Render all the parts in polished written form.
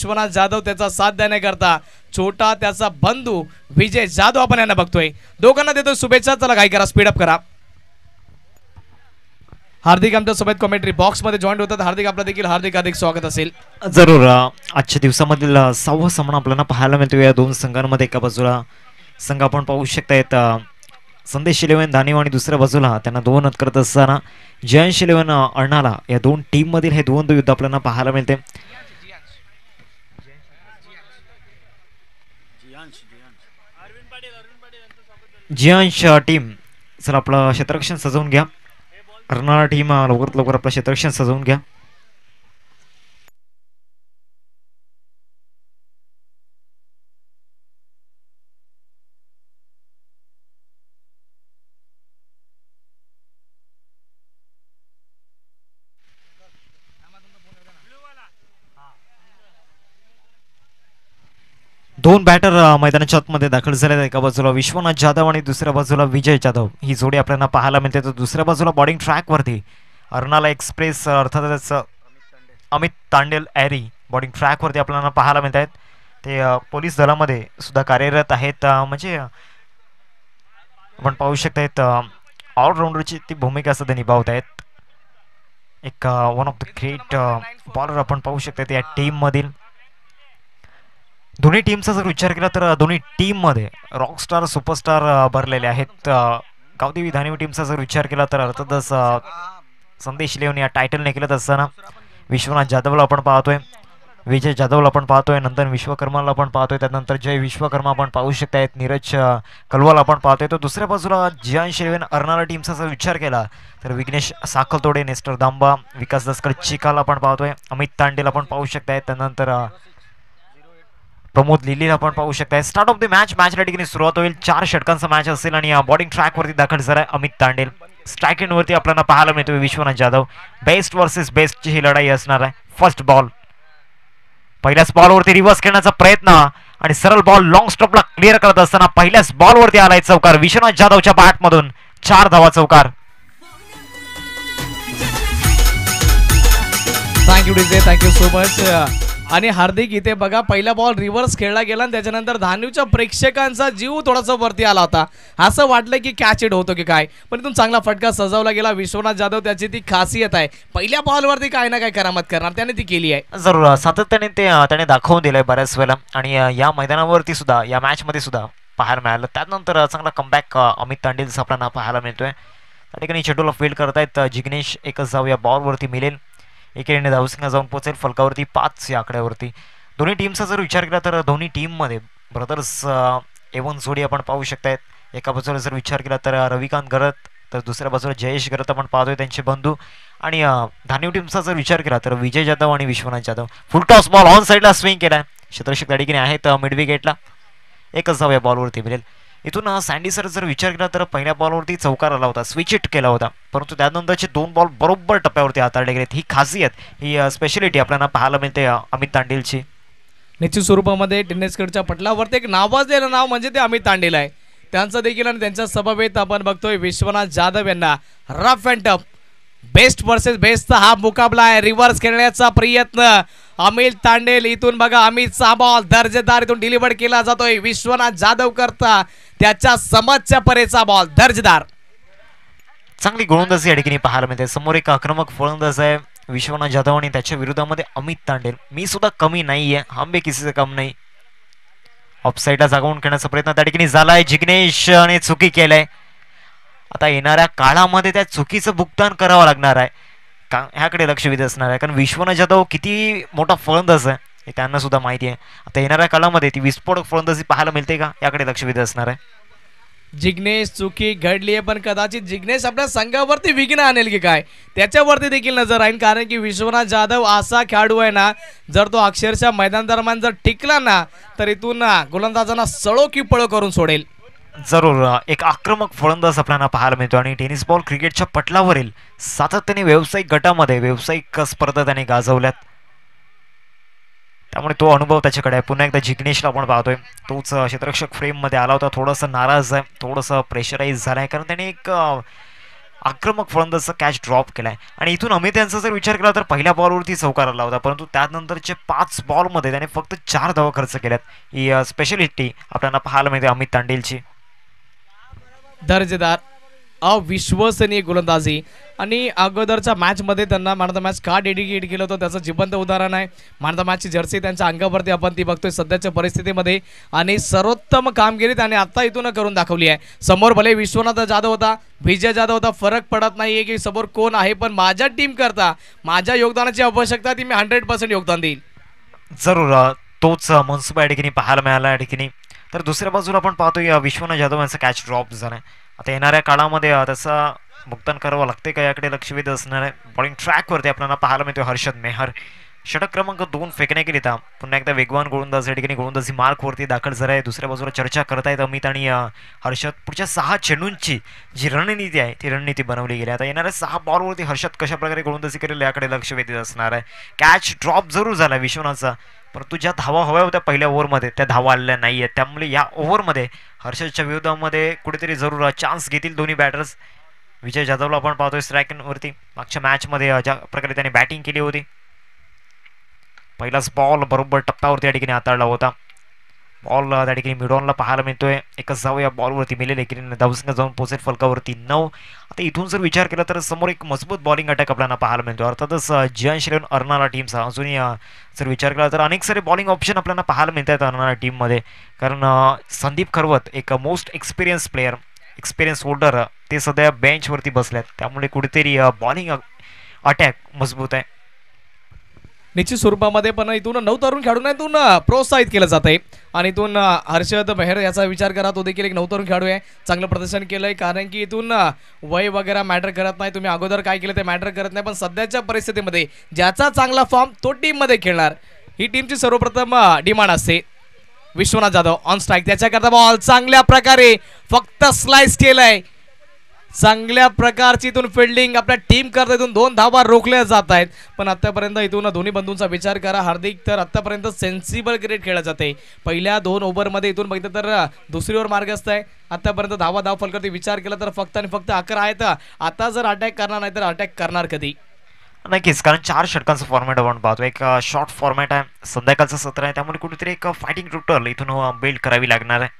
विश्वनाथ जाधव त्याचा साथ देण्याकरता छोटा त्याचा बंधू विजय जाधव आपण यांना बघतोय. दोघांना देतो शुभेच्छा. चला काय करा, स्पीड अप करा. हार्दिक आमच्या सोबत कमेंट्री बॉक्स मध्ये जॉईन होतात. हार्दिक आपलं देखील हार्दिक स्वागत असेल. जरूर. आजच्या दिवसामधील 6वा सामना आपल्याला पाहायला मिळतो या दोन संघांमध्ये. एका बाजूला संघ आपण पाहू शकतायत संदेश 11 दानिव आणि दुसऱ्या बाजूला त्यांना 2 रन करत असताना जयंश 11 अण्णाला. या दोन टीम मधील हे द्वंद्व युद्ध आपल्याला पाहायला मिळते. जियांश टीम चला आपलं क्षेत्ररक्षण सजवून घ्या. अर्नाळा टीम लवकरात लवकर आपलं क्षेत्ररक्षण सजवून घ्या. दोन बॅटर मैदानाच्या आतमध्ये दाखल झाले. एका बाजूला विश्वनाथ जाधव आणि दुसऱ्या बाजूला विजय जाधव ही जोडी आपल्याला पाहायला मिळते. तर दुसऱ्या बाजूला बॉलिंग ट्रॅकवरती अर्नाला एक्सप्रेस अर्थातच अमित तांडेल ॲरी बॉलिंग ट्रॅकवरती आपल्याला पाहायला मिळत आहेत. ते पोलीस दलामध्ये सुद्धा कार्यरत आहेत. म्हणजे आपण पाहू शकतायत ऑलराऊंडरची ती भूमिका सध्या निभावत आहेत. एक one of the great bowler आपण पाहू शकता या टीम मधील. दोन्ही टीमचा जर विचार केला तर दोन्ही टीम मध्ये रॉकस्टार सुपरस्टार भरलेले आहेत. गावदेवी धानिव टीमचा जर विचार केला तर अर्थातच संदेश 11 या टायटलने केलं असताना विश्वनाथ जाधवला आपण पाहतोय, विजय जाधवला आपण पाहतोय, नंतर विश्वकर्माला आपण पाहतोय, त्यानंतर जय विश्वकर्मा आपण पाहू शकतायत, नीरज कलवाल आपण पाहतोय. तो दुसऱ्या बाजूला जियांश 11 अर्नाळा टीमचा जर विचार केला तर विघ्नेश साखलतोडे, नेस्टर दांबा, विकास दसकर चिकाल आपण पाहतोय, अमित तांडेल आपण पाहू शकतायत, त्यानंतर प्रमोद लिलीला आपण पाहू शकताय. स्टार्ट ऑफ द मॅच या ठिकाणी सुरुवात होईल. 4 षटकांचा मॅच असेल आणि बॉलिंग ट्रॅकवरती दाखल झालाय अमित तांडेल. स्ट्राईक एंडवरती आपल्याला पाहायला मिळतोय विश्वनाथ जाधव. बेस्ट वर्सेस बेस्टची ही लढाई असणार आहे. फर्स्ट बॉल, पहिल्याच बॉलवरती रिव्हर्स खेळण्याचा प्रयत्न आणि सरळ बॉल लॉंग स्टॉपला क्लिअर करत असताना पहिल्याच बॉलवरती आलाय चौकार विश्वनाथ जाधवच्या बॅटमधून. 4 धावा चौकार. Thank you DJ, thank you so much. आणि हार्दिक इथे बघा पहिला बॉल रिव्हर्स खेळला गेला आणि त्याच्यानंतर धानिवच्या प्रेक्षकांचा जीव थोडासा वरती आला होता. असं वाटलं की कॅच इट होतो की काय, पण इथून चांगला फटका सजवला गेला. विश्वनाथ जाधव त्याची ती खासियत आहे, पहिल्या बॉलवरती काय ना काय करामत करणार, त्याने ती केली आहे. जरूर सातत्याने ते त्याने दाखवून दिलंय बऱ्याच वेळेला आणि या मैदानावरती सुद्धा या मॅच मध्ये सुद्धा पाहायला मिळालं. त्यानंतर चांगला कमबॅक अमित तांडेलचा आपल्याला पाहायला मिळतोय. त्या ठिकाणी शेड्यूल फील्ड करतायत जिग्नेश. एकच धाव या बॉलवरती मिळेल. एकेरीने धावसंख्या जाऊन पोहोचेल फलकावरती 5 या आकड्यावरती. दोन्ही टीमचा जर विचार केला तर दोन्ही टीममध्ये ब्रदर्स एवन जोडी आपण पाहू शकतायत. एका बाजूला जर विचार केला तर रविकांत गरत, तर दुसऱ्या बाजूला जयेश गरत आपण पाहतोय त्यांचे बंधू. आणि धानिव टीमचा जर विचार केला तर विजय जाधव आणि विश्वनाथ जाधव. फुल टॉस बॉल ऑन साईडला स्विंग केलाय. क्षेत्ररक्षक त्या ठिकाणी आहेत मिड विकेटला. एकच धाव या बॉलवरती मिळेल. इथून सँडी सर जर विचार केला तर पहिल्या बॉलवरती चौकार आला होता, स्विच इट केला होता, परंतु त्यानंतरचे 2 बॉल बरोबर टप्प्यावरती हाताळले गेलेत. ही खासियत, ही स्पेशलिटी आपल्याला पाहायला मिळते अमित तांडेलची. निश्चित स्वरूपामध्ये टेनिसकडच्या पटलावरती एक नावाजलेलं नाव म्हणजे ते अमित तांडेल आहे. त्यांचं देखील आणि त्यांच्या समवेत आपण बघतोय विश्वनाथ जाधव यांना rough and tough best versus बेस्टचा हा मुकाबला आहे. रिव्हर्स खेळण्याचा प्रयत्न अमित तांडेल. इथून बघा अमितचा बॉल दर्जेदार इथून डिलिव्हर केला जातोय विश्वनाथ जाधव करता त्याच्या समजच्या परेचा बॉल दर्जेदार. चांगली गोलंदाजी या ठिकाणी पाहायला मिळते. समोर एक आक्रमक फलंदाज आहे विश्वनाथ जाधव आणि त्याच्या विरोधामध्ये अमित तांडेल. मी सुद्धा कमी नाहीये, हम भी किसी से कम नाही. ऑफसाईडला जागवून खेळण्याचा प्रयत्न त्या ठिकाणी झालाय. जिग्नेशने चुकी केलाय. आता येणाऱ्या काळामध्ये त्या चुकीचं भुगतान करावं लागणार आहे का, ह्याकडे लक्ष वेध असणार आहे. कारण विश्वनाथ जाधव किती मोठा फलंदाज आहे हे त्यांना सुद्धा माहिती आहे. आता येणाऱ्या काळामध्ये ती विस्फोटक फलंदाजी पाहायला मिळते का, याकडे लक्ष वेध असणार आहे. जिग्नेश चुकी घडली आहे, पण कदाचित जिग्नेश आपल्या संघावरती विघ्न आणेल की काय त्याच्यावरती देखील नजर राहील. कारण की विश्वनाथ जाधव असा खेळाडू आहे ना, जर तो अक्षरशः मैदान दरम्यान जर टिकला ना तर इथून गोलंदाजांना सळो की पळो करून सोडेल. जरूर एक आक्रमक फलंदाज आपल्याला पाहायला मिळतो आणि टेनिस बॉल क्रिकेटच्या पटलावरील सातत्याने व्यावसायिक गटामध्ये व्यावसायिक स्पर्धा त्याने गाजवल्यात, त्यामुळे तो अनुभव त्याच्याकडे आहे. पुन्हा एकदा जिग्नेशला आपण पाहतोय, तोच क्षेत्ररक्षक फ्रेममध्ये आला होता. थोडंसं नाराज आहे, थोडंसं प्रेशराईज झाला आहे, कारण त्याने एक आक्रमक फलंदाजाचा कॅच ड्रॉप केलाय आणि इथून अमित यांचा जर विचार केला तर पहिल्या बॉलवरती चौकार आला होता, परंतु त्यानंतरचे 5 बॉलमध्ये त्याने फक्त 4 धावा खर्च केल्यात. ही स्पेशलिटी आपल्याला पाहायला मिळते अमित तांडेलची. दर्जेदार अविश्वसनीय गोलंदाजी आणि अगोदरच्या मॅचमध्ये त्यांना मॅन ऑफ द मॅच का डेडिकेट केलं होतं त्याचं जिवंत उदाहरण आहे. मॅन ऑफ द मॅचची जर्सी त्यांच्या अंगावरती आपण ती बघतोय सध्याच्या परिस्थितीमध्ये आणि सर्वोत्तम कामगिरी त्याने आत्ता इथून करून दाखवली आहे. समोर भले विश्वनाथ जाधव होता, विजय जाधव होता, फरक पडत नाही आहे की समोर कोण आहे, पण माझ्या टीम करता माझ्या योगदानाची आवश्यकता ती मी 100% योगदान देईल. जरूर तोच मनसुब या ठिकाणी पाहायला मिळाला या ठिकाणी. तर दुसऱ्या बाजूला आपण पाहतोय विश्वनाथ जाधव यांचा कॅच ड्रॉप झाला आहे. आता येणाऱ्या काळामध्ये त्याचा भुगतान करावं लागते का याकडे लक्ष वेध असणार आहे. बॉलिंग ट्रॅकवरती आपल्याला पाहायला मिळतोय हर्षद मेहर. षटक क्रमांक 2 फेकण्याकरिता पुन्हा एकदा वेगवान गोलंदाज या ठिकाणी गोलंदाजी मार्कवरती दाखल झाला आहे. दुसऱ्या बाजूला चर्चा करतायत अमित आणि हर्षद. पुढच्या 6 चेंडूंची जी रणनीती आहे ती रणनीती बनवली गेली. आता येणाऱ्या 6 बॉलवरती हर्षद कशा प्रकारे गोलंदाजी करेल याकडे लक्ष वेधित असणार आहे. कॅच ड्रॉप जरूर झाला विश्वनाथचा, परंतु ज्या धावा हव्या होत्या पहिल्या ओव्हरमध्ये त्या धावा आलेल्या नाही आहेत. त्यामुळे या ओव्हरमध्ये हर्षदच्या विरोधामध्ये कुठेतरी जरूर चान्स घेतील दोन्ही बॅटर्स. विजय जाधवला आपण पाहतोय स्ट्राईकवरती. मागच्या मॅचमध्ये ज्या प्रकारे त्याने बॅटिंग केली होती, पहिलाच बॉल बरोबर टप्प्यावरती या ठिकाणी हाताळला होता. बॉल त्या ठिकाणी मिडॉनला पाहायला मिळतोय. एकच धाव या बॉलवरती मिळेल की धावसंख्या जाऊन पोहोचेल फलकावरती 9. आता इथून जर विचार केला तर समोर एक मजबूत बॉलिंग अटॅक आपल्याला पाहायला मिळतो. अर्थातच जियांश रेन अर्नाला टीमचा अजूनही जर विचार केला तर अनेक सारे बॉलिंग ऑप्शन आपल्याला पाहायला मिळतात अर्नाला टीममध्ये. कारण संदीप खरवत एक most experience player, experience holder, ते सध्या बेंचवरती बसल्यात. त्यामुळे कुठेतरी बॉलिंग अटॅक मजबूत आहे. निश्चित स्वरूपामध्ये पण इथून 9 तरुण खेळाडूंना इथून प्रोत्साहित केलं जात आहे आणि इथून हर्षद मेहर याचा विचार करा, तो देखील एक 9 तरुण खेळाडू आहे. चांगलं प्रदर्शन केलं आहे, कारण की इथून वय वगैरे मॅटर करत नाही, तुम्ही अगोदर काय केलं ते मॅटर करत नाही, पण सध्याच्या परिस्थितीमध्ये ज्याचा चांगला फॉर्म तो टीममध्ये खेळणार ही टीमची सर्वप्रथम डिमांड असते. विश्वनाथ जाधव ऑन स्ट्राईक, त्याच्याकरता बॉल चांगल्या प्रकारे फक्त स्लाइस केलाय. चांगल्या प्रकारची इथून फिल्डिंग आपल्या टीम करता इथून 2 धावा रोखल्या जात आहेत. पण आतापर्यंत इथून दोन्ही बंधूंचा विचार करा हार्दिक, तर आतापर्यंत सेन्सिबल क्रिकेट खेळलं जाते. पहिल्या 2 ओव्हरमध्ये इथून बघितलं तर दुसरी ओव्हर मार्गस्थ आहे. आतापर्यंत धाव फलकावरती विचार केला तर फक्त आणि फक्त 11 आहेत. आता जर अटॅक करणार नाही तर अटॅक करणार कधी? नक्कीच, कारण 4 षटकांचं फॉर्मॅट आपण पाहतो. एक शॉर्ट फॉर्मॅट आहे, संध्याकाळचं सत्र आहे, त्यामुळे कुठेतरी एक फायटिंग टोटल इथून बिल्ड करावी लागणार आहे.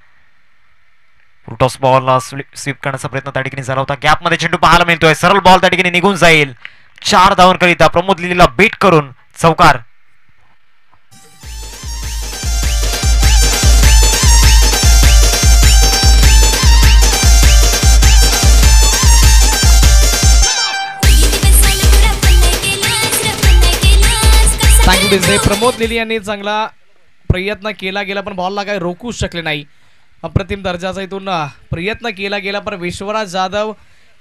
टॉस बॉल स्वीप करण्याचा प्रयत्न त्या ठिकाणी झाला होता. गॅपमध्ये चेंडू पाहायला मिळतोय, सरळ बॉल त्या ठिकाणी निघून जाईल. 4 धावांकरिता प्रमोद लिलीला बीट करून चौकार. प्रमोद लिली यांनी चांगला प्रयत्न केला गेला पण बॉलला काही रोखू शकले नाही. अप्रतिम दर्जाचा इथून प्रयत्न केला गेला पण विश्वनाथ जाधव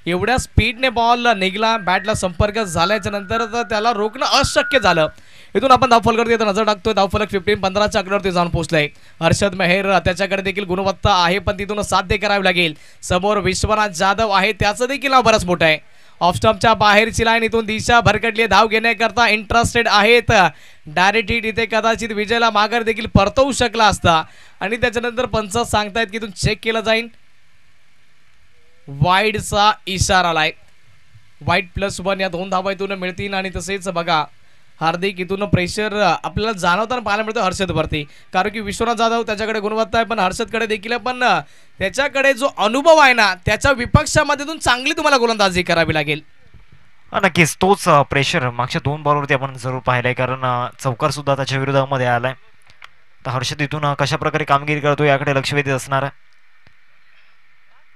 एवढ्या स्पीडने बॉल निघला, बॅटला संपर्क झाल्याच्या नंतर त्याला रोखणं अशक्य झालं. इथून आपण धावफलकावरती नजर टाकतोय. धावफलक 15-15च्या आकड्यावरती जाऊन पोहोचलाय. हर्षद मेहर त्याच्याकडे देखील गुणवत्ता आहे पण तिथून साध्य करावी लागेल. समोर विश्वनाथ जाधव आहे, त्याचं देखील नाव बरंच मोठं आहे. ऑफ स्टंपच्या बाहेरची लाईन इथून दिशा भरकटली, धाव घेण्याकरता इंटरेस्टेड आहेत. डायरेक्ट हिट इथे कदाचित विजयला माघार देखील परतवू शकला असता आणि त्याच्यानंतर पंच सांगतायत की इथून चेक केलं जाईल. वाईडचा इशारा आलाय. वाईड +1 या 2 धावा इथून मिळतील आणि तसेच बघा हार्दिक इथून प्रेशर आपल्याला जाणवताना पाहायला मिळतं हर्षदवरती, कारण की विश्वनाथ जाधव त्याच्याकडे गुणवत्ता आहे पण हर्षदकडे देखील पण त्याच्याकडे जो अनुभव आहे ना त्याच्या विपक्षामध्ये चांगली तुम्हाला गोलंदाजी करावी लागेल. नक्कीच तोच प्रेशर मागच्या 2 बॉलवरती आपण जरूर पाहिलाय, कारण चौकार सुद्धा त्याच्या विरोधामध्ये आलाय. तर हर्षद इथून कशा प्रकारे कामगिरी करतो याकडे लक्ष वेधित असणार आहे.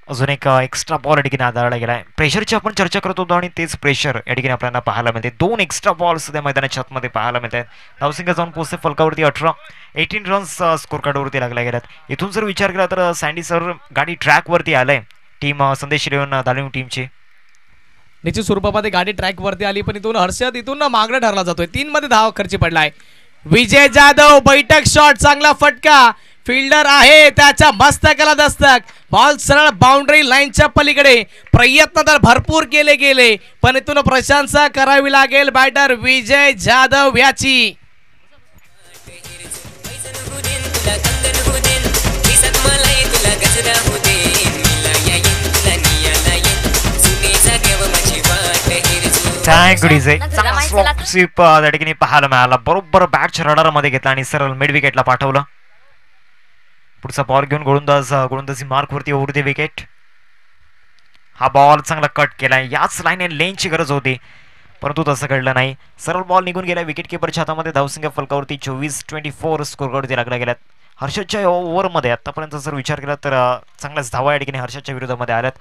अजून एक एक्स्ट्रा बॉल या ठिकाणी आढळला गेलाय. प्रेशरची आपण चर्चा करत होतो आणि तेच प्रेशर या ठिकाणी आपल्याला पाहायला मिळते. 2 एक्स्ट्रा बॉल सध्या मैदानाच्या आतमध्ये पाहायला मिळत आहेत. धावसंख्या जाऊन पोहोचते फलकावरती 18 रन्स स्कोर कार्डवरती लागल्या गेल्यात. इथून जर विचार केला तर सँडी सर गाडी ट्रॅकवरती आलाय. टीम संदेश इलेव्हन दालिम टीमची निश्चित स्वरूपामध्ये गाडी ट्रॅकवरती आली पण इथून हर्षद इथून मागणं ठरला जातोय. 3 मध्ये धाव खर्ची पडलाय. विजय जाधव बैठक शॉट, चांगला फटका, फिल्डर आहे त्याच्या मस्तकाला दस्तक, बॉल सरळ बाउंड्री लाईनच्या पलीकडे. प्रयत्न तर भरपूर केले गेले पण इथून प्रशंसा करावी लागेल बॅटर विजय जाधव याची. Thank DJ. चांगला स्लॉप स्वीप त्या ठिकाणी पाहायला मिळाला. बरोबर बॅटच्या रडारमध्ये घेतला आणि सरळ मिड विकेटला पाठवलं. पुढचा बॉल घेऊन गोलंदाजी मार्कवरती ओव्हर द विकेट. हा बॉल चांगला कट केलाय. याच लाईन आणि लेनची गरज होती, परंतु तसं घडलं नाही. सरळ बॉल निघून गेला विकेट किपरच्या हातामध्ये. धावसंख्या फलकावरती 24-24 स्कोरवरती लागला गेल्यात. हर्षदच्या ओव्हरमध्ये आतापर्यंत जर विचार केला तर चांगल्याच धावा या ठिकाणी हर्षदच्या विरोधामध्ये आल्यात.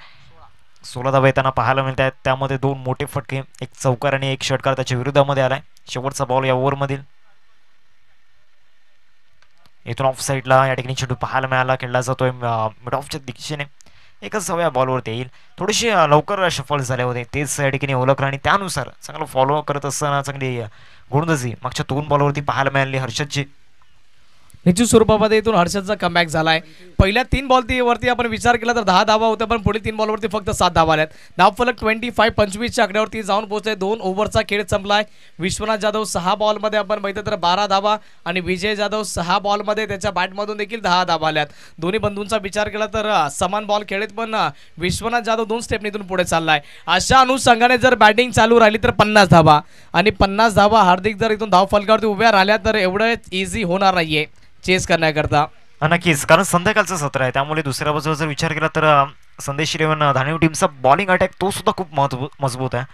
16 धावा येताना पाहायला मिळत आहेत. त्यामध्ये 2 मोठे फटके, एक चौकार आणि एक षटकार त्याच्या विरोधामध्ये आलाय. शेवटचा बॉल या ओव्हरमधील. इथून ऑफ साईडला या ठिकाणी चेंडू पाहायला मिळाला. खेळला जातोय मिड ऑफच्या दिशेने. एकच धाव या बॉलवरती येईल. थोडेसे लवकर शफल झाले होते, तेच या ठिकाणी ओळखलं आणि त्यानुसार चांगलं फॉलो करत असताना चांगली गोलंदाजी मागच्या 2 बॉलवरती पाहायला मिळाली हर्षदची. निश्चित स्वरूपामध्ये इथून हर्षदचा कमबॅक झालाय. पहिल्या 3 बॉलवरती आपण विचार केला तर 10 धावा होत्या, पण पुढील 3 बॉलवरती फक्त 7 धावा आल्यात. धावफलक 25-25च्या आकड्यावरती जाऊन पोहोचले. 2 ओव्हरचा खेळ संपलाय. विश्वनाथ जाधव 6 बॉलमध्ये आपण बघितलं तर 12 धावा आणि विजय जाधव 6 बॉलमध्ये त्याच्या बॅटमधून देखील 10 धावा आल्यात. दोन्ही बंधूंचा विचार केला तर समान बॉल खेळत, पण विश्वनाथ जाधव 2 स्टेपने इथून पुढे चाललाय. अशा अनुषंगाने जर बॅटिंग चालू राहिली तर 50 धावा आणि 50 धावा हार्दिक जर इथून धाव फलकावरती उभ्या राहिल्या तर एवढं इझी होणार नाहीये चेस करण्याकरता. नक्कीच, कारण संध्याकाळचं सत्र आहे, त्यामुळे दुसऱ्या बाजूला जर विचार केला तर संदेश इलेव्हन धाणेव टीमचा बॉलिंग अटॅक तो सुद्धा खूप मजबूत आहे.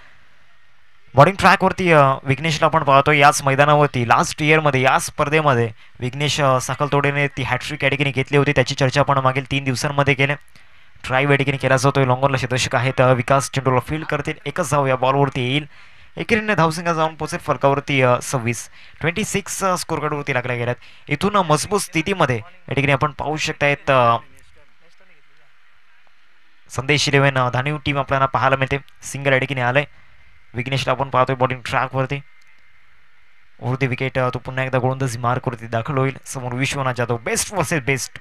बॉलिंग ट्रॅकवरती विघ्नेशला आपण पाहतो. याच मैदानावरती लास्ट इयरमध्ये या स्पर्धेमध्ये विघ्नेश साखलतोडेने ती हॅट्रिक या ठिकाणी घेतली होती. त्याची चर्चा आपण मागील 3 दिवसांमध्ये केली. ड्राईव्ह या ठिकाणी केला जातोय. लॉंगॉनला क्षेत्ररक्षक आहेत. विकास चेंडूला फील्ड करतील. एकच धाव या बॉलवरती येईल. एकेरीने धावसंख्या जाऊन पोहोचेल फलकावरती 26 स्कोर कार्डवरती लागल्या गेल्यात. इथून मजबूत स्थितीमध्ये या ठिकाणी आपण पाहू शकतायत संदेश इलेव्हन धाणेव टीम आपल्याला पाहायला मिळते. सिंगल या ठिकाणी आलंय. विघ्नेशला आपण पाहतोय बॉलिंग ट्रॅकवरती. ओव्हर द विकेट तो पुन्हा एकदा गोलंदाजी मार्कवरती दाखल होईल. समोर Vishwanath Jadhav. Best versus best.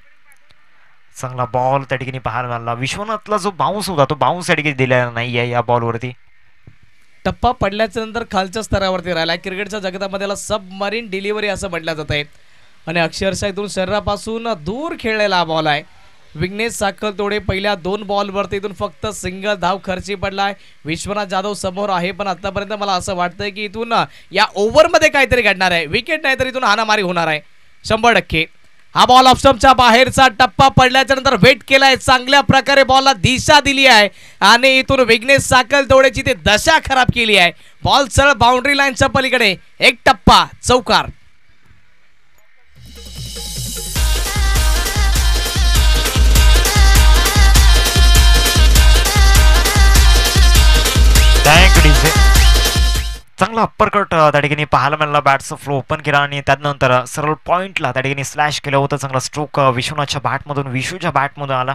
चांगला बॉल त्या ठिकाणी पाहायला मिळाला. विश्वनाथला जो बाउन्स होता तो बाउन्स या ठिकाणी दिलेला नाही आहे या बॉलवरती. टप्पा पडल्याच्या नंतर खालच्या स्तरावरती राहिला. क्रिकेटच्या जगतामध्ये याला सबमरीन डिलिव्हरी असं म्हटलं जात आहे आणि अक्षरशः इथून शरीरापासून दूर खेळलेला बॉल आहे. विघ्नेश साखलतोडे पहिल्या 2 बॉलवरती इथून फक्त सिंगल धाव खर्ची पडलाय. विश्वनाथ जाधव समोर आहे, पण आतापर्यंत मला असं वाटतंय की इथून या ओव्हरमध्ये काहीतरी घडणार आहे. विकेट नाही तर इथून हाणामारी होणार आहे 100%. हा बॉल ऑफस्टंपच्या बाहेरचा. टप्पा पडल्याच्या नंतर वेट केलाय. चांगल्या प्रकारे बॉलला दिशा दिली आहे आणि इथून विघ्नेश साखलतोडेची ते दशा खराब केली आहे. बॉल सरळ बाउंड्री लाईनच्या पलीकडे. एक टप्पा चौकार. चांगला अप्पर कट त्या ठिकाणी पाहायला मिळाला. बॅटचा फ्लो ओपन केला आणि त्यानंतर सरळ पॉईंटला त्या ठिकाणी स्लॅश केलं होतं. चांगला स्ट्रोक विश्वनाथच्या बॅटमधून विशूच्या बॅटमधून आला.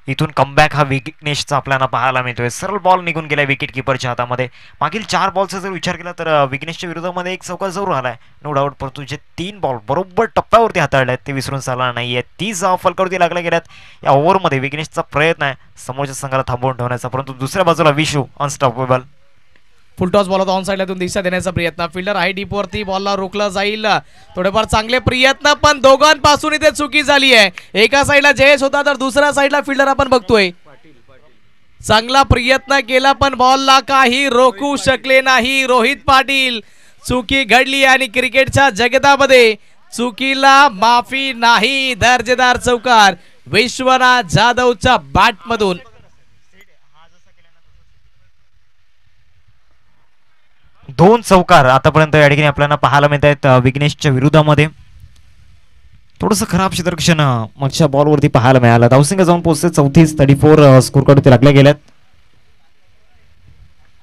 इथून कमबॅक हा विघ्नेशचा आपल्याला पाहायला मिळतोय. सरळ बॉल निघून गेलाय विकेट किपरच्या हातामध्ये. मागील 4 बॉलचा जर विचार केला तर विघ्नेशच्या विरोधामध्ये एक चौकार जरूर आलाय नो डाऊट, परंतु जे 3 बॉल बरोबर टप्प्यावरती हाताळले आहेत ते विसरून चालणार नाहीये. 30 फलकावरती लागल्या गेल्यात. या ओव्हरमध्ये विघ्नेशचा प्रयत्न आहे समोरच्या संघाला थांबवून ठेवण्याचा, परंतु दुसऱ्या बाजूला विशू अनस्टॉपेबल. फुलटॉस बॉल होता. ऑन साईडला दिशा देण्याचा प्रयत्न. फिल्डर आहे डीप वरती. बॉलला रोखला जाईल. थोडेफार चांगले प्रयत्न, पण दोघांपासून इथे चुकी झाली आहे. एका साईडला जयेश होता तर दुसऱ्या साईडला फिल्डर आपण बघतोय. चांगला प्रयत्न केला पण बॉलला काही रोखू शकले नाही रोहित पाटील. चुकी घडली आणि क्रिकेटच्या जगतामध्ये चुकीला माफी नाही. दर्जेदार चौकार विश्वनाथ जाधवच्या बॅटमधून. 2 चौकार आतापर्यंत या ठिकाणी आपल्याला पाहायला मिळत आहेत विघ्नेशच्या विरोधामध्ये. थोडंसं खराब क्षेत्ररक्षण मागच्या बॉलवरती पाहायला मिळालं. धावसंख्या जाऊन पोहोचते 34 स्कोर कार्ड लागल्या गेल्यात.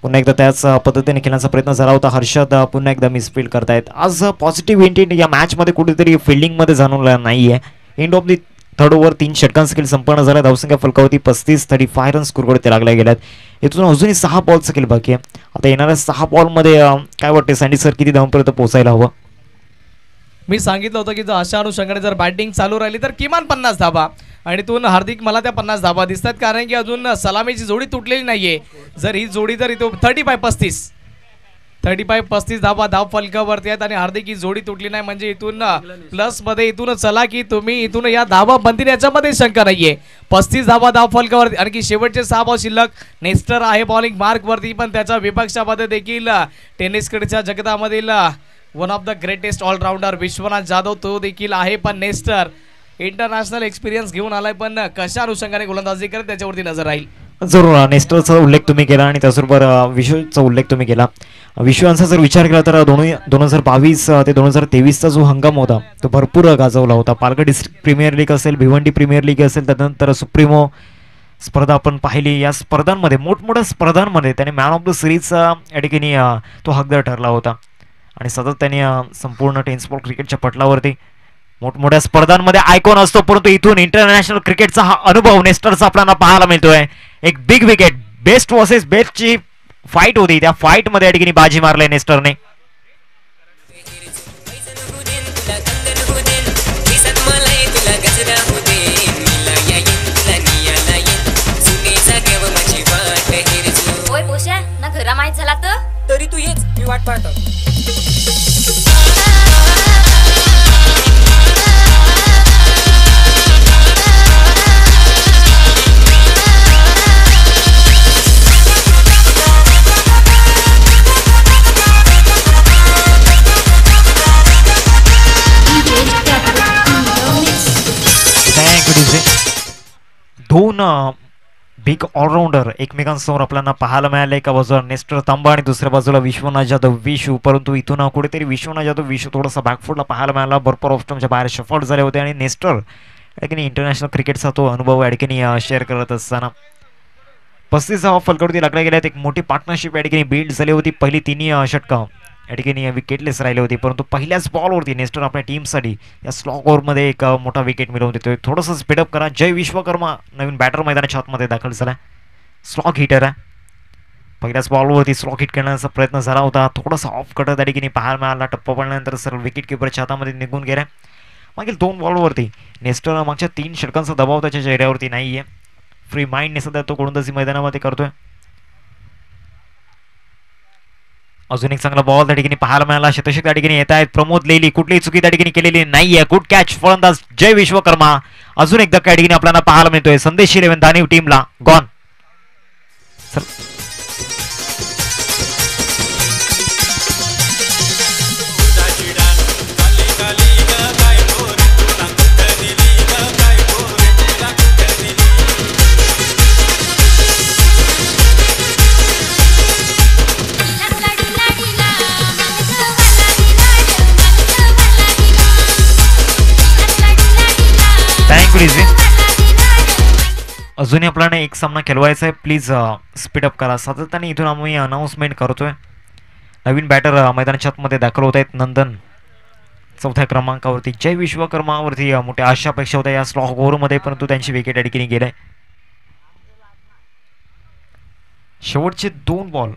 पुन्हा एकदा त्याच पद्धतीने खेळण्याचा प्रयत्न झाला होता. हर्षद पुन्हा एकदा मिसफील्ड करतायत. आज पॉझिटिव्ह इंटेंट या मॅचमध्ये कुठेतरी फिल्डिंगमध्ये जाणवला नाहीये. End of the 3rd over 3 षटकांचा खेळ संपन्न झाला. धावसंख्या फलकावरती 35 रन स्कोर कार्ड लागल्या गेल्यात. इथून अजूनही 6 बॉलचा खेळ बाकी आहे. आता येणाऱ्या 6 बॉलमध्ये काय वाटते सँडी सर किती धावांपर्यंत पोहोचायला हवं? मी सांगितलं होतं की जर अशा अनुषंगाने जर बॅटिंग चालू राहिली तर किमान 50 धावा आणि इथून हार्दिक मला त्या 50 धावा दिसतात, कारण की अजून सलामीची जोडी तुटलेली नाहीये. जर ही जोडी जर इथं 35 35 धावा धाव फलकावरती आहेत आणि हार्दिक ही जोडी तुटली नाही म्हणजे इथून प्लस मध्ये इथून चला की तुम्ही इथून या धावा बनतील याच्यामध्ये शंका नाहीये. 35 धावा धाव फलकावरती आणखी शेवटचे 6 बॉल शिल्लक. नेस्टर आहे बॉलिंग मार्क वरती पण त्याच्या विपक्षामध्ये देखील टेनिसकडच्या जगतामधील one of the greatest allrounder Vishwanath Jadhav तो देखील आहे. पण नेस्टर इंटरनॅशनल एक्सपिरियन्स घेऊन आलाय पण कशा अनुषंगाने गोलंदाजी करत त्याच्यावरती नजर राहील. जरूर नेस्टरचा उल्लेख तुम्ही केला आणि त्याचबरोबर विश्वचा उल्लेख तुम्ही केला. विश्वांचा जर विचार केला तर 2022 ते 2023चा जो हंगाम होता तो भरपूर गाजवला होता. पालघर डिस्ट्रिक्ट प्रीमियर लीग असेल, भिवंडी प्रीमियर लीग असेल, त्यानंतर सुप्रीमो स्पर्धा आपण पाहिली. या स्पर्धांमध्ये मोठमोठ्या स्पर्धांमध्ये त्याने मॅन ऑफ द सिरीजचा या ठिकाणी तो हकदार ठरला होता आणि सतत त्याने संपूर्ण टेनिस बॉल क्रिकेटच्या पटलावरती मोठमोठ्या स्पर्धांमध्ये आयकॉन असतो. परंतु इथून इंटरनॅशनल क्रिकेटचा हा अनुभव नेस्टरचा आपल्याला पाहायला मिळतोय. एक बिग विकेट बेस्ट वर्सेस बेस्टची फाईट होती, त्या फाईट मध्ये या ठिकाणी बाजी मारले नेस्टरने. घरा माहीत झाला तरी तू येच मी वाट पाहतो. दोन बिग ऑलराऊंडर एकमेकांसमोर आपल्याला पाहायला मिळाले. एका बाजूला नेस्टर तांबा आणि दुसऱ्या बाजूला विश्वनाथ जाधव विशू. परंतु इथून कुठेतरी विश्वनाथ जाधव विशू थोडासा बॅकफुटला पाहायला मिळाला. भरपूर ऑप्शनच्या बाहेर शफल झाले होते आणि नेस्टर या ठिकाणी इंटरनॅशनल क्रिकेटचा तो अनुभव या ठिकाणी शेअर करत असताना 35 धावा फलकावरती लागल्या गेल्यात. एक मोठी पार्टनरशिप या ठिकाणी बिल्ड झाली होती. पहिली तिन्ही षटकं या ठिकाणी विकेटलेस राहिले होते. परंतु पहिल्याच बॉलवरती नेस्टर आपल्या टीमसाठी या स्लॉग ओव्हरमध्ये एक मोठा विकेट मिळवून देतोय. थोडंसं स्पीडअप करा. जय विश्वकर्मा नवीन बॅटर मैदानाच्या आतमध्ये दाखल झाला. स्लॉग हिटर आहे. पहिल्याच बॉलवरती स्लॉग हिट करण्याचा प्रयत्न झाला होता. थोडासा ऑफ कट त्या ठिकाणी पाहायला मिळाला. टप्पा पडल्यानंतर सरळ विकेट किपरच्या हातामध्ये निघून गेला. मागील 2 बॉलवरती नेस्टर मागच्या 3 षटकांचा दबाव त्याच्या चेहऱ्यावरती नाही आहे. फ्री माइंडने सध्या तो गोलंदाजी मैदानामध्ये करतोय. अजून एक चांगला बॉल त्या ठिकाणी पाहायला मिळाला. शतषक त्या ठिकाणी येत आहेत. प्रमोद लेली कुठलीही चुकी त्या ठिकाणी केलेली नाहीये. गुड कॅच फलंदाज जय विश्वकर्मा. अजून एकदा त्या ठिकाणी आपल्याला पाहायला मिळतोय. संदेश 11 दानीव टीमला गॉन. अजूनही आपल्याला एक सामना खेळवायचा आहे. प्लीज स्पीडअप करा. सातत्याने इथून आम्ही अनाऊन्समेंट करतोय. नवीन बॅटर मैदानाच्या आतमध्ये दाखल होत आहेत. नंदन 4थ्या क्रमांकावरती. जय विश्वकर्मावरती मोठ्या आशा अपेक्षा होत्या या स्लॉग ओव्हरमध्ये, परंतु त्यांची विकेट या ठिकाणी गेलाय. शेवटचे 3 बॉल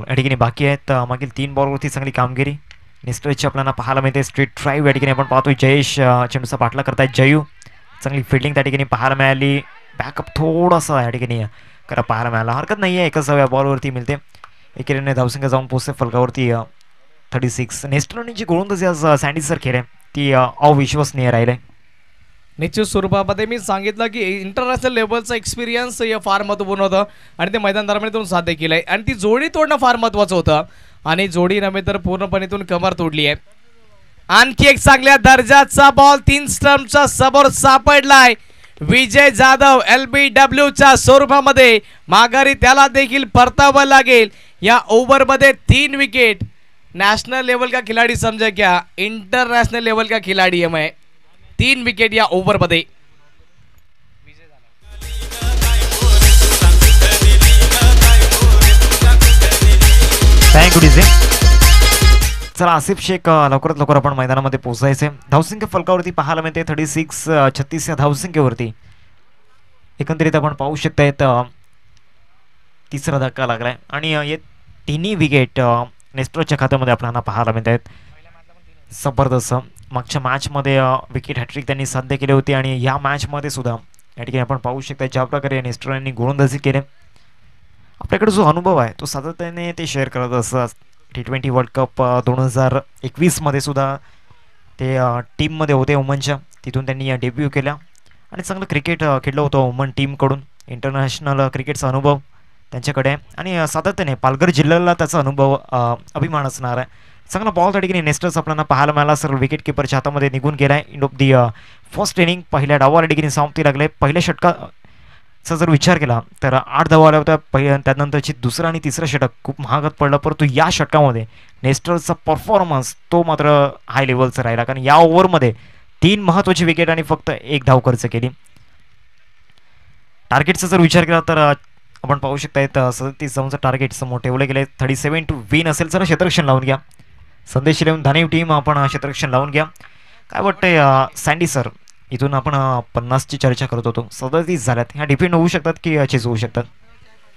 या ठिकाणी बाकी आहेत. मागील 3 बॉलवरती चांगली कामगिरी नेस्टरची आपल्याला पाहायला मिळते. स्ट्रेट ड्राईव्ह या ठिकाणी आपण पाहतोय. जयेश चेंडूचा पाठला करतायत. जयू चांगली फिल्डिंग त्या ठिकाणी पाहायला मिळाली. बॅकअप थोडासा या ठिकाणी करा पाहायला मिळाला. हरकत नाही आहे. एकच बॉलवरती मिळते. एकेरीने धावसंख्या जाऊन पोहोचते फलकावरती 36. नेस्टरने जी गोलंदाजी आज सँडी सर खेळ ती अविश्वसनीय राहिले. निश्चित स्वरूपामध्ये मी सांगितलं की इंटरनॅशनल लेवलचा एक्सपिरियन्स हे फार महत्त्वपूर्ण होतं आणि ते मैदान दरम्यान साध्य केलं आहे आणि ती जोडी तोडणं फार महत्त्वाचं होतं आणि जोडी नव्हे तर पूर्णपणे कमर तोडली आहे. आणखी एक चांगल्या दर्जाचा बॉल 3 स्टंपच्या समोर सापडलाय. विजय जाधव LBWच्या स्वरूपामध्ये माघारी त्याला देखील परतावं लागेल. या ओव्हरमध्ये 3 विकेट. नॅशनल लेवल का खिलाडी समजा क्या, इंटरनॅशनल लेवल का खिलाडी है मैं. 3 विकेट या ओव्हरमध्ये. Thank you DJ. चला आसिफ शेख लवकरात लवकर आपण मैदानामध्ये पोहोचायचे. धावसंख्या फलकावरती पाहायला मिळते 36 या धावसंख्येवरती. एकंदरीत आपण पाहू शकतायत 3रा धक्का लागलाय आणि हे तिन्ही विकेट नेस्टरच्या खात्यामध्ये आपल्याला पाहायला मिळत आहेत. जबरदस्त. मागच्या मॅचमध्ये विकेट हॅट्रिक त्यांनी साध्य केली होती आणि या मॅचमध्ये सुद्धा या ठिकाणी आपण पाहू शकता ज्या प्रकारे नेस्टर यांनी गोलंदाजी केली. आपल्याकडे जो अनुभव आहे तो सातत्याने ते शेअर करत असतात. T20 वर्ल्ड कप 2021मध्ये सुद्धा ते टीममध्ये होते वुमनच्या. तिथून त्यांनी डेब्यू केला आणि चांगलं क्रिकेट खेळलं होतं वुमन टीमकडून. इंटरनॅशनल क्रिकेटचा अनुभव त्यांच्याकडे आहे आणि सातत्याने पालघर जिल्ह्याला त्याचा अनुभव अभिमान असणार आहे. चांगला बॉल त्या ठिकाणी नेस्टर्स आपल्याला पाहायला मिळाला. सर विकेट किपरच्या हातामध्ये निघून गेला आहे. End of the first inning पहिल्या डावाला ठिकाणी समाप्ती लागले. पहिल्या षटकाचा जर विचार केला तर 8 धावा आल्या होत्या. त्यानंतरची दुसरा आणि तिसरं षटक खूप महागात पडलं, परंतु या षटकामध्ये नेस्टर्सचा परफॉर्मन्स तो मात्र हाय लेवलचा राहिला, कारण या ओव्हरमध्ये 3 महत्त्वाची विकेट आणि फक्त 1 धाव खर्च केली. टार्गेटचा जर विचार केला तर आपण पाहू शकता 37 धावांचं टार्गेट समोर ठेवलं गेलं. 37 टू विन असेल तर क्षेत्ररक्षण लावून घ्या. संदेश इलेव्हन धानीव टीम आपण क्षेत्ररक्षण लावून घ्या. काय वाटतंय सँडी सर, इथून आपण 50ची चर्चा करत होतो, 37 झाल्यात. ह्या डिपेंड होऊ शकतात की चेज होऊ शकतात?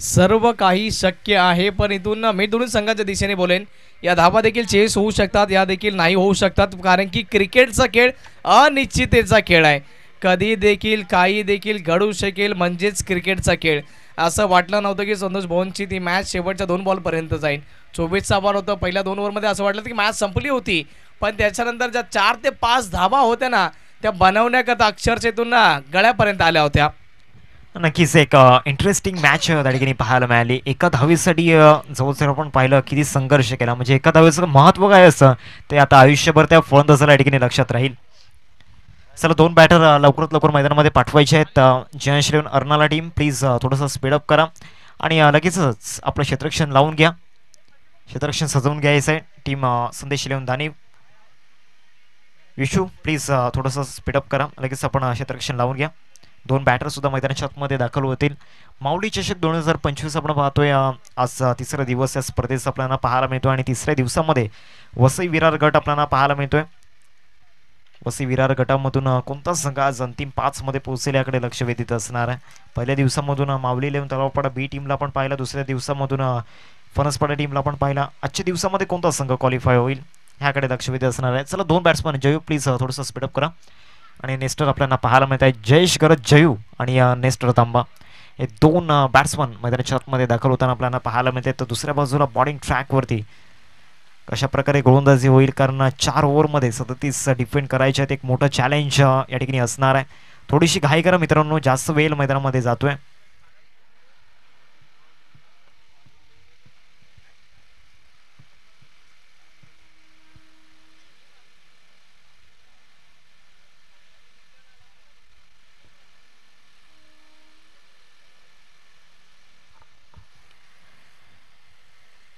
सर्व काही शक्य आहे, पण इथून मी दोन्ही संघाच्या दिशेने बोलेन. या धावा देखील चेस होऊ शकतात, या देखील नाही होऊ शकतात, कारण की क्रिकेटचा खेळ अनिश्चिततेचा खेळ आहे. कधी देखील काही देखील घडू शकेल, म्हणजेच क्रिकेटचा खेळ. असं वाटलं नव्हतं की संतोष भवनची ती मॅच शेवटच्या 2 बॉलपर्यंत जाईल. 24चा बॉल होता, पहिल्या 2 ओव्हरमध्ये असं वाटलं की मॅच संपली होती, पण त्याच्यानंतर ज्या 4 ते 5 धावा होत्या ना, त्या बनवण्याकरता अक्षरशेतून ना गळ्यापर्यंत आल्या होत्या. नक्कीच एक इंटरेस्टिंग मॅच त्या ठिकाणी पाहायला मिळाली. एका धावेसाठी जवळजवळ आपण पाहिलं किती संघर्ष केला, म्हणजे एका धावेचं महत्त्व काय असतं ते आता आयुष्यभर त्या फलंदाजाला या ठिकाणी लक्षात राहील. चला 2 बॅटर लवकरात लवकर मैदानामध्ये पाठवायचे आहेत. जयंश इलेव्हन अर्नाला टीम प्लीज थोडंसं स्पीडअप करा आणि लगेचच आपलं क्षेत्ररक्षण लावून घ्या. क्षेत्ररक्षण सजवून घ्यायचं आहे. टीम संदेश इलेव्हन दानी विशू प्लीज थोडंसं स्पीडअप करा. लगेच आपण क्षेत्ररक्षण लावून घ्या. 2 बॅटरसुद्धा मैदानाच्या आतमध्ये दाखल होतील. माऊली चषक 2025 आपण पाहतोय. आज तिसरा दिवस या स्पर्धेचा आपल्याला पाहायला मिळतो आणि तिसऱ्या दिवसामध्ये वसई विरार गट आपल्याला पाहायला मिळतोय. वसई विरार गटामधून कोणता संघ आज अंतिम 5 मध्ये पोहोचेल याकडे लक्ष वेधित असणार आहे. पहिल्या दिवसामधून माऊली इलेव्हन तलावपाडा बी टीमला आपण पाहिला, दुसऱ्या दिवसामधून फणसपाडा टीमला आपण पाहिला. आजच्या दिवसामध्ये कोणता संघ क्वालिफाय होईल ह्याकडे लक्ष वेधित असणार आहे. चला 2 बॅट्समन जयू प्लीज थोडंसं स्पीडअप करा आणि नेस्टर आपल्याला पाहायला मिळत आहे. जयेश गरज जयू आणि नेस्टर तांबा हे 2 बॅट्समन मैदानाच्या आतमध्ये दाखल होताना आपल्याला पाहायला मिळते. तर दुसऱ्या बाजूला बॉलिंग ट्रॅकवरती कशा प्रकारे गोलंदाजी होईल, कारण 4 ओव्हरमध्ये 37 डिफेंड करायचे आहेत. एक मोठं चॅलेंज या ठिकाणी असणार आहे. थोडीशी घाई करा मित्रांनो, जास्त वेळ मैदानामध्ये जातोय.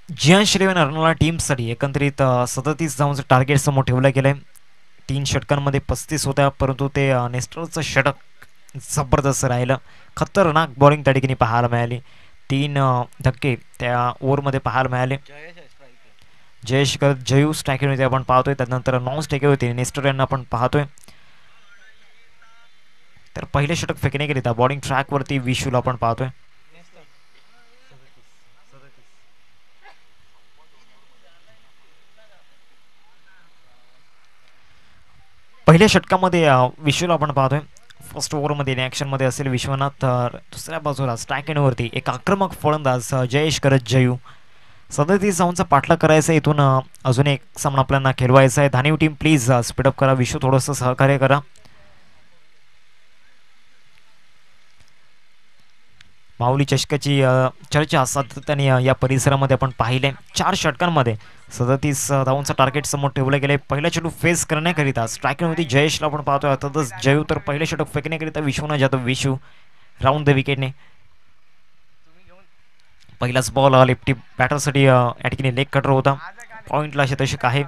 जियांश इलेव्हन अर्नाला टीमसाठी एकंदरीत 37 धावांचं टार्गेट समोर ठेवलं गेलं आहे. 3 षटकांमध्ये 35 होत्या, परंतु ते नेस्टरचं षटक जबरदस्त राहिलं. खतरनाक बॉलिंग त्या ठिकाणी पाहायला मिळाली. 3 धक्के त्या ओव्हरमध्ये पाहायला मिळाले. जयेश जयू स्ट्रायकिंगमध्ये आपण पाहतोय. त्यानंतर नॉन स्ट्रायकिंगवरती नेस्टर यांना आपण पाहतोय. तर पहिले षटक फेकण्याकरिता बॉलिंग ट्रॅकवरती विशूला आपण पाहतोय. पहिल्या षटकामध्ये विश्वला आपण पाहतोय. फर्स्ट ओव्हरमध्ये ॲक्शनमध्ये असेल विश्वनाथ. दुसऱ्या बाजूला स्ट्राईक एंडवरती एक आक्रमक फलंदाज जयेश करत जयू. 37 धावांचा पाठलाग करायचा आहे. इथून अजून एक सामना आपल्याला खेळवायचा आहे. धानीव टीम प्लीज स्पीडअप करा. विश्व थोडंसं सहकार्य करा. माऊली चषकाची चर्चा सातत्याने या परिसरामध्ये आपण पाहिले. 4 षटकांमध्ये 37 धावांचा टार्गेट समोर ठेवलं गेले. पहिला चेंडू फेस करण्याकरिता स्ट्रायकरमध्ये जयेशला आपण पाहतोय. अर्थातच जयू तर पहिले षटक फेकण्याकरिता विश्वनाथ जाधव विशू राऊंड द विकेटने. पहिलाच बॉल लेफ्टी बॅटरसाठी या ठिकाणी लेग कटर होता. पॉईंटला शतक आहे.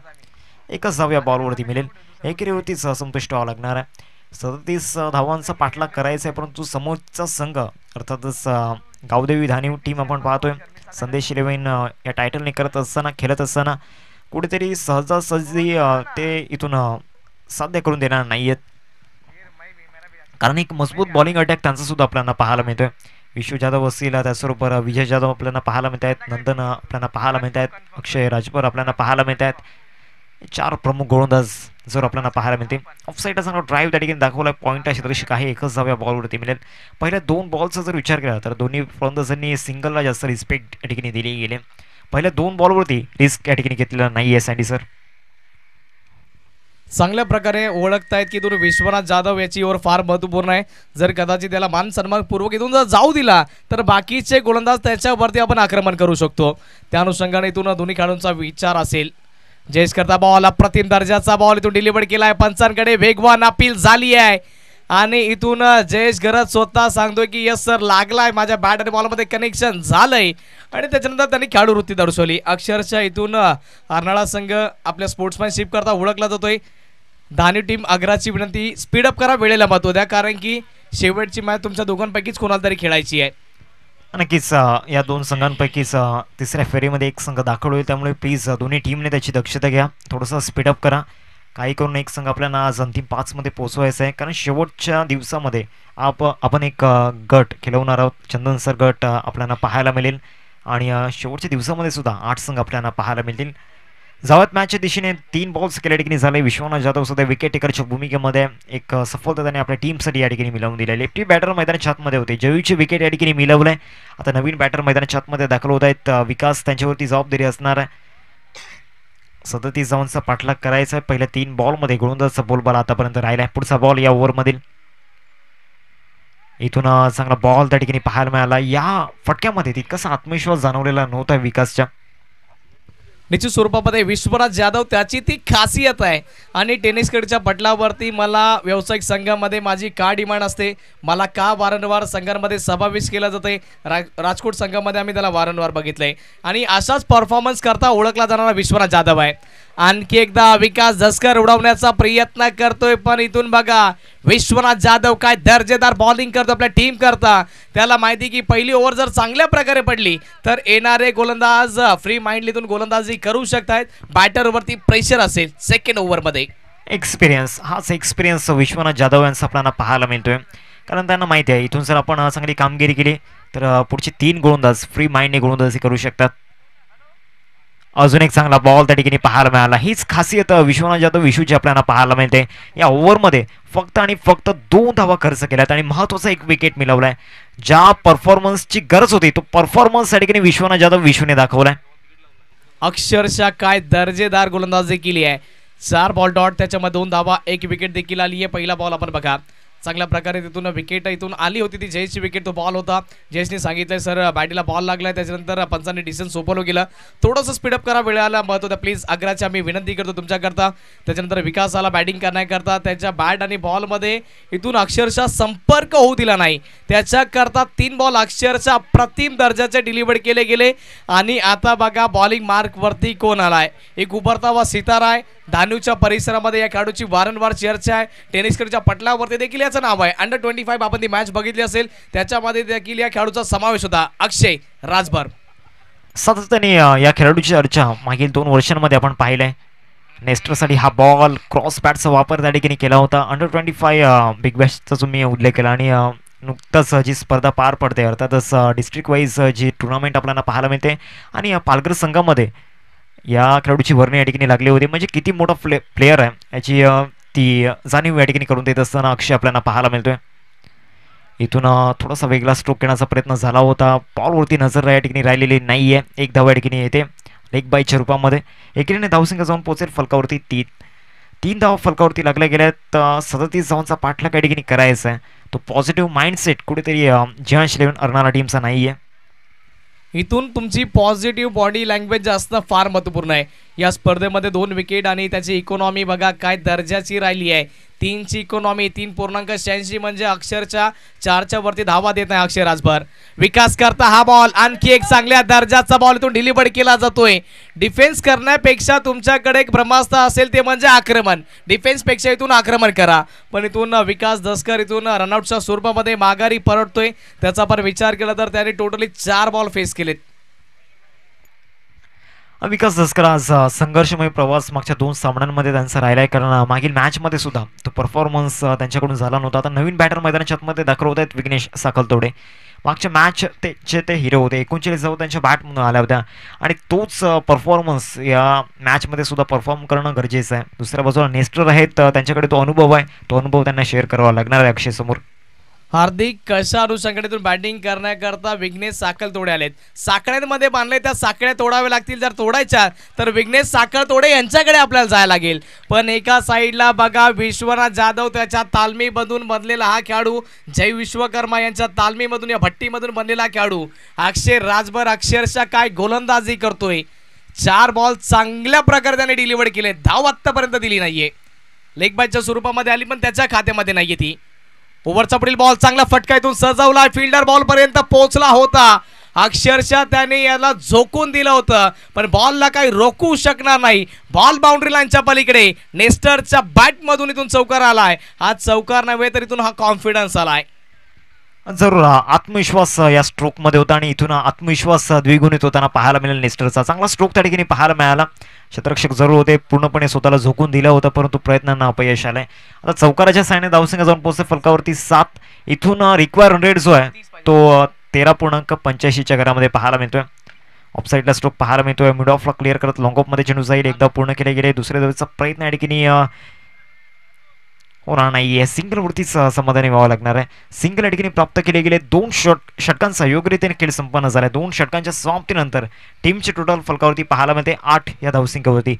एकच धाव या बॉलवरती मिळेल. एकेरीवरतीच संतुष्ट व्हावं लागणार आहे. 37 धावांचा पाठलाग करायचा आहे, परंतु समोरचा संघ अर्थातच गावदेवी धानीव टीम आपण पाहतोय. संदेश इलेव्हन या टायटलने करत असताना खेळत असताना कुठेतरी सहजासहजी ते इथून साध्य करून देणार नाही आहेत, कारण एक मजबूत बॉलिंग अटॅक त्यांचा सुद्धा आपल्याला पाहायला मिळतोय. विश्व जाधव असतील, त्याचबरोबर विजय जाधव आपल्याला पाहायला मिळत आहेत. नंदन आपल्याला पाहायला मिळत आहेत. अक्षय राजभर आपल्याला पाहायला मिळत आहेत. चार प्रमुख गोलंदाज जर आपल्याला पाहायला मिळते. ऑफसाईडचा चांगला ड्राईव्ह त्या ठिकाणी दाखवला, पॉईंट अशी तशी काही एकच जाव्या बॉलवरती मिळेल. पहिल्या 2 बॉलचा जर विचार केला तर दोन्ही फलंदाजांनी सिंगलला जास्त रिस्पेक्ट या ठिकाणी दिली गेले. पहिल्या 2 बॉलवरती रिस्क या ठिकाणी घेतलेला नाही आहे सँडी सर. चांगल्या प्रकारे ओळखतायत की इथून विश्वनाथ जाधव याची ओव्हर फार महत्त्वपूर्ण आहे. जर कदाचित त्याला मान सन्मानपूर्वक इथून जर जाऊ दिला तर बाकीचे गोलंदाज त्याच्यावरती आपण आक्रमण करू शकतो. त्या अनुषंगाने इथून दोन्ही खेळाडूंचा विचार असेल. जयेश करता बॉल, अप्रतिम दर्जाचा बॉल इथून डिलिव्हर केलाय. पंचांकडे वेगवान अपील झाली आहे आणि इथून जयेश गरज स्वतः सांगतोय की यस सर, लागलाय माझ्या बॅट आणि बॉलमध्ये कनेक्शन झालंय. आणि त्याच्यानंतर त्यांनी खेळाडू वृत्ती दर्शवली. अक्षरशः इथून अर्नाळा संघ आपल्या स्पोर्ट्समॅनशिप करता ओळखला जातोय. धानी टीम आग्राची विनंती, स्पीडअप करा, वेळेला महत्व द्या, कारण की शेवटची मॅच तुमच्या दोघांपैकीच कोणाला तरी खेळायची आहे. नक्कीच या 2 संघांपैकीच तिसऱ्या फेरीमध्ये एक संघ दाखल होईल, त्यामुळे प्लीज दोन्ही टीमने त्याची दक्षता घ्या, थोडंसं स्पीडअप करा. काही करून एक संघ आपल्याला आज अंतिम 5 मध्ये पोहोचवायचा आहे, कारण शेवटच्या दिवसामध्ये आपण एक गट खेळवणार आहोत. चंदन सर गट आपल्याला पाहायला मिळेल आणि शेवटच्या दिवसामध्ये सुद्धा 8 संघ आपल्याला पाहायला मिळतील. जावत मॅचच्या दिशेने 3 बॉल्स केल्या ठिकाणी झाले. विश्वनाथ जाधव सुद्धा विकेट टेकरच्या भूमिकेमध्ये एक सफलता त्याने आपल्या टीमसाठी या ठिकाणी मिळवून दिली. लेफ्टी बॅटर मैदानाच्या आतमध्ये होते, जयूचे विकेट या ठिकाणी मिळवलंय. आता नवीन बॅटर मैदानाच्या आतमध्ये दाखल होत आहेत. विकास त्यांच्यावरती जबाबदारी असणार आहे. 37 धावांचा पाठलाग करायचा आहे. पहिल्या 3 बॉलमध्ये गोलंदाजाचा बोलबाल आतापर्यंत राहिला आहे. पुढचा बॉल या ओव्हरमधील इथून चांगला बॉल त्या ठिकाणी पाहायला मिळाला. या फटक्यामध्ये तितकासा आत्मविश्वास जाणवलेला नव्हता विकासच्या. निश्चित स्वरूपामध्ये विश्वनाथ जाधव त्याची ती खासियत आहे. आणि टेनिस खेळच्या पटलावरती मला व्यावसायिक संघामध्ये माझी का डिमांड असते, मला का वारंवार संघांमध्ये समावेश केला जाते. राजकोट संघामध्ये आम्ही त्याला वारंवार बघितलंय आणि अशाच परफॉर्मन्स करता ओळखला जाणारा विश्वनाथ जाधव आहे. आणखी एकदा विकास झस्कर उडवण्याचा प्रयत्न करतोय, पण इथून बघा विश्वनाथ जाधव काय दर्जेदार बॉलिंग करतो आपल्या टीम करता. त्याला माहिती की पहिली ओव्हर जर चांगल्या प्रकारे पडली तर येणारे गोलंदाज फ्री माइंडलीतून गोलंदाजी करू शकतात. बॅटरवरती प्रेशर असेल सेकंड ओव्हरमध्ये. हाच एक्सपिरियन्स विश्वनाथ जाधव यांचा आपल्याला पाहायला मिळतोय, कारण त्यांना माहिती आहे इथून जर आपण चांगली कामगिरी केली तर पुढचे 3 गोलंदाज फ्री माइंडने गोलंदाजी करू शकतात. अजून एक चांगला बॉल त्या ठिकाणी पाहायला मिळाला. हीच खासियत विश्वनाथ जाधव विशूची आपल्याला पाहायला मिळते. या ओव्हरमध्ये फक्त आणि फक्त 2 धावा खर्च केल्यात आणि महत्त्वाचा एक विकेट मिळवलाय. ज्या परफॉर्मन्सची गरज होती तो परफॉर्मन्स त्या ठिकाणी विश्वनाथ जाधव विशूने दाखवलाय. अक्षरशः काय दर्जेदार गोलंदाजी केली आहे. 4 बॉल डॉट, त्याच्यामध्ये 2 धावा, 1 विकेट देखील आली आहे. पहिला बॉल आपण बघा, चांगल्या प्रकारे तिथून विकेट इथून आली होती, ती जयेशची विकेट, तो बॉल होता. जयेशने सांगितलं सर बॅटीला बॉल लागलाय, त्याच्यानंतर पंचांनी डिसिजन सोपवलं गेलं, थोडंसं स्पीडअप करा, वेळेला महत्व द्या प्लीज. आग्राची आम्ही विनंती करतो तुमच्याकरता. त्याच्यानंतर विकास आला बॅटिंग करण्याकरता, त्याच्या बॅट आणि बॉलमध्ये इथून अक्षरशः संपर्क होऊ दिला नाही. त्याच्याकरता 3 बॉल अक्षरशः अप्रतिम दर्जाचे डिलिव्हर केले गेले. आणि आता बघा बॉलिंग मार्कवरती कोण आलाय, एक उभरता वा सितारा आहे. धानूच्या परिसरामध्ये या खेळाडूची वारंवार चर्चा आहे. टेनिस खेळच्या पटलावरती देखील याचं नाव आहे. अंडर 25 आपण ती मॅच बघितली असेल, त्याच्यामध्ये देखील या खेळाडूचा समावेश होता, अक्षय राजभर. सातत्याने या खेळाडूची चर्चा मागील 2 वर्षांमध्ये आपण पाहिलंय. नेस्टरसाठी हा बॉल क्रॉस बॅटचा वापर त्या ठिकाणी केला होता. अंडर 25 बिग बॅशचा तुम्ही उल्लेख केला आणि नुकतंच जी स्पर्धा पार पडते अर्थातच डिस्ट्रिक्ट वाईज जी टुर्नामेंट आपल्याला पाहायला मिळते आणि पालघर संघामध्ये या खेळाडूची वर्णी या ठिकाणी लागली होती. म्हणजे किती मोठा प्लेयर आहे याची ती जाणीव या ठिकाणी करून देत असताना अक्षय आपल्याला पाहायला मिळतोय. इथून थोडासा वेगळा स्ट्रोक घेण्याचा प्रयत्न झाला होता, बॉलवरती नजर या ठिकाणी राहिलेली नाही आहे. 1 धाव या ठिकाणी येते लेग बायच्या रूपामध्ये. एकीने धावसंख्या जाऊन पोहोचेल फलकावरती 3 धावा फलकावरती लागल्या गेल्यात. 37 धावांचा पाठलाग या ठिकाणी करायचा आहे. तो पॉझिटिव्ह माइंडसेट कुठेतरी जयंश 11 अर्नाळा टीमचा नाही आहे. इथून तुमची पॉझिटिव्ह बॉडी लँग्वेज असणं फार महत्त्वपूर्ण आहे. या स्पर्धेमध्ये 2 विकेट आणि त्याची इकॉनॉमी बघा काय दर्जाची राहिली आहे. 3ची इकॉनॉमी 3.86 म्हणजे अक्षरशः 4च्या वरती धावा देत नाही अक्षय राजभर. विकास करता हा बॉल, आणखी एक चांगल्या दर्जाचा बॉल इथून डिलिव्हर केला जातोय. डिफेन्स करण्यापेक्षा तुमच्याकडे एक ब्रह्मास्त्र असेल ते म्हणजे आक्रमण. डिफेन्सपेक्षा इथून आक्रमण करा. पण इथून विकास दसकर इथून रनआउटच्या स्वरूपामध्ये माघारी परततोय. त्याचा पण विचार केला तर त्याने टोटली 4 बॉल फेस केलेत. विकास दसकर आज संघर्षमय प्रवास मागच्या 2 सामन्यांमध्ये त्यांचा राहिला आहे, कारण मागील मॅचमध्ये सुद्धा तो परफॉर्मन्स त्यांच्याकडून झाला नव्हता. आता नवीन बॅटर मैदानाच्या आतमध्ये दाखल होत आहेत विघ्नेश साखलतोडे. मागच्या मॅच ते हिरो होते, 39 धावा त्यांच्या बॅटमधून आल्या होत्या आणि तोच परफॉर्मन्स या मॅचमध्ये सुद्धा परफॉर्म करणं गरजेचं आहे. दुसऱ्या बाजूला नेस्टर आहेत, त्यांच्याकडे तो अनुभव आहे, तो अनुभव त्यांना शेअर करावा लागणार आहे अक्षय समोर. हार्दिक कशा अनुषंगानेतून बॅटिंग करण्याकरता विघ्नेश साखलतोडे आलेत. साखळ्यांमध्ये बांधले, त्या साखळ्या तोडाव्या लागतील. जर तोडायच्या तर विघ्नेश साखलतोडे यांच्याकडे आपल्याला जायला लागेल. पण एका साईडला बघा विश्वनाथ जाधव, त्याच्या तालमीमधून बनलेला हा खेळाडू, जय विश्वकर्मा यांच्या तालमीमधून या भट्टीमधून बनलेला खेळाडू अक्षय राजभर अक्षरशः काय गोलंदाजी करतोय. 4 बॉल चांगल्या प्रकारे त्याने डिलिव्हर केले. धाव आत्तापर्यंत दिली नाहीये, लेग बायच्या स्वरूपामध्ये आली पण त्याच्या खात्यामध्ये नाहीये ती. ओव्हरचा पुढील बॉल चांगला फटका इथून सजवला, फिल्डर बॉल पर्यंत पोहोचला होता. अक्षरशः त्याने याला झोकून दिलं होतं पण बॉलला काही रोखू शकणार नाही. बॉल बाउंड्री लाईनच्या पलीकडे नेस्टरच्या बॅटमधून इथून चौकार आलाय. हा चौकार नव्हे तर इथून हा कॉन्फिडन्स आलाय. जरूर आत्मविश्वास या स्ट्रोकमध्ये होता आणि इथून आत्मविश्वास द्विगुणित होताना पाहायला मिळेल. नेस्टरचा चांगला स्ट्रोक त्या ठिकाणी पाहायला मिळाला. क्षेत्ररक्षक जरूर होते, पूर्णपणे स्वतःला झोकून दिलं होतं परंतु प्रयत्नांना अपयश आलंय. आता चौकाराच्या साहाय्याने धावसंख्या जाऊन पोहोचते फलकावरती 7. इथून रिक्वायर रन रेट जो आहे तो 13.85च्या घरामध्ये पाहायला मिळतोय. ऑफसाईडला स्ट्रोक पाहायला मिळतोय. मिड ऑफला क्लिअर करत लॉंग ऑफमध्ये चेंडू जाईल. एकदा पूर्ण केले गेले. दुसऱ्या धावेचा प्रयत्न या ठिकाणी होणार नाहीये. सिंगलवरतीच समाधानी व्हावं लागणार आहे. सिंगल या ठिकाणी प्राप्त केले गेले. 2 षटकांचा योग्यरीतीने खेळ संपन्न झाला. 2 षटकांच्या समाप्तीनंतर टीमचे टोटल फलकावरती पाहायला मिळते 8 या धावसंख्येवरती.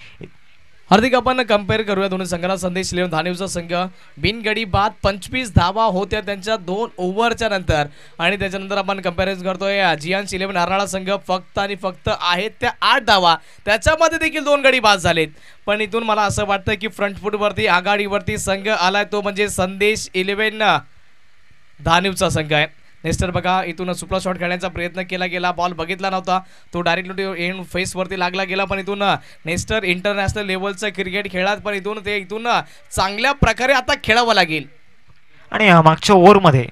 हार्दिक आपण कंपेअर करूया दोन्ही संघाला. संदेश इलेव्हन धानेवचा संघ बिनगडी बाद 25 धावा होत्या त्यांच्या 2 ओव्हरच्या नंतर आणि त्याच्यानंतर आपण कंपॅरिझन करतोय जियांश इलेव्हन अर्नाळा संघ फक्त आणि फक्त आहेत त्या 8 धावा, त्याच्यामध्ये देखील 2 गडी बाद झालेत. पण इथून मला असं वाटतं की फ्रंट फूटवरती आघाडीवरती संघ आलाय तो म्हणजे संदेश इलेव्हन धानेवचा संघ आहे. नेस्टर बघा इथून सुपला शॉट खेळण्याचा प्रयत्न केला गेला, बॉल बघितला नव्हता, तो डायरेक्टली एंड फेसवरती लागला गेला. पण इथून नेस्टर इंटरनॅशनल लेवलचं क्रिकेट खेळात पण इथून चांगल्या प्रकारे आता खेळावं लागेल. आणि मागच्या ओव्हरमध्ये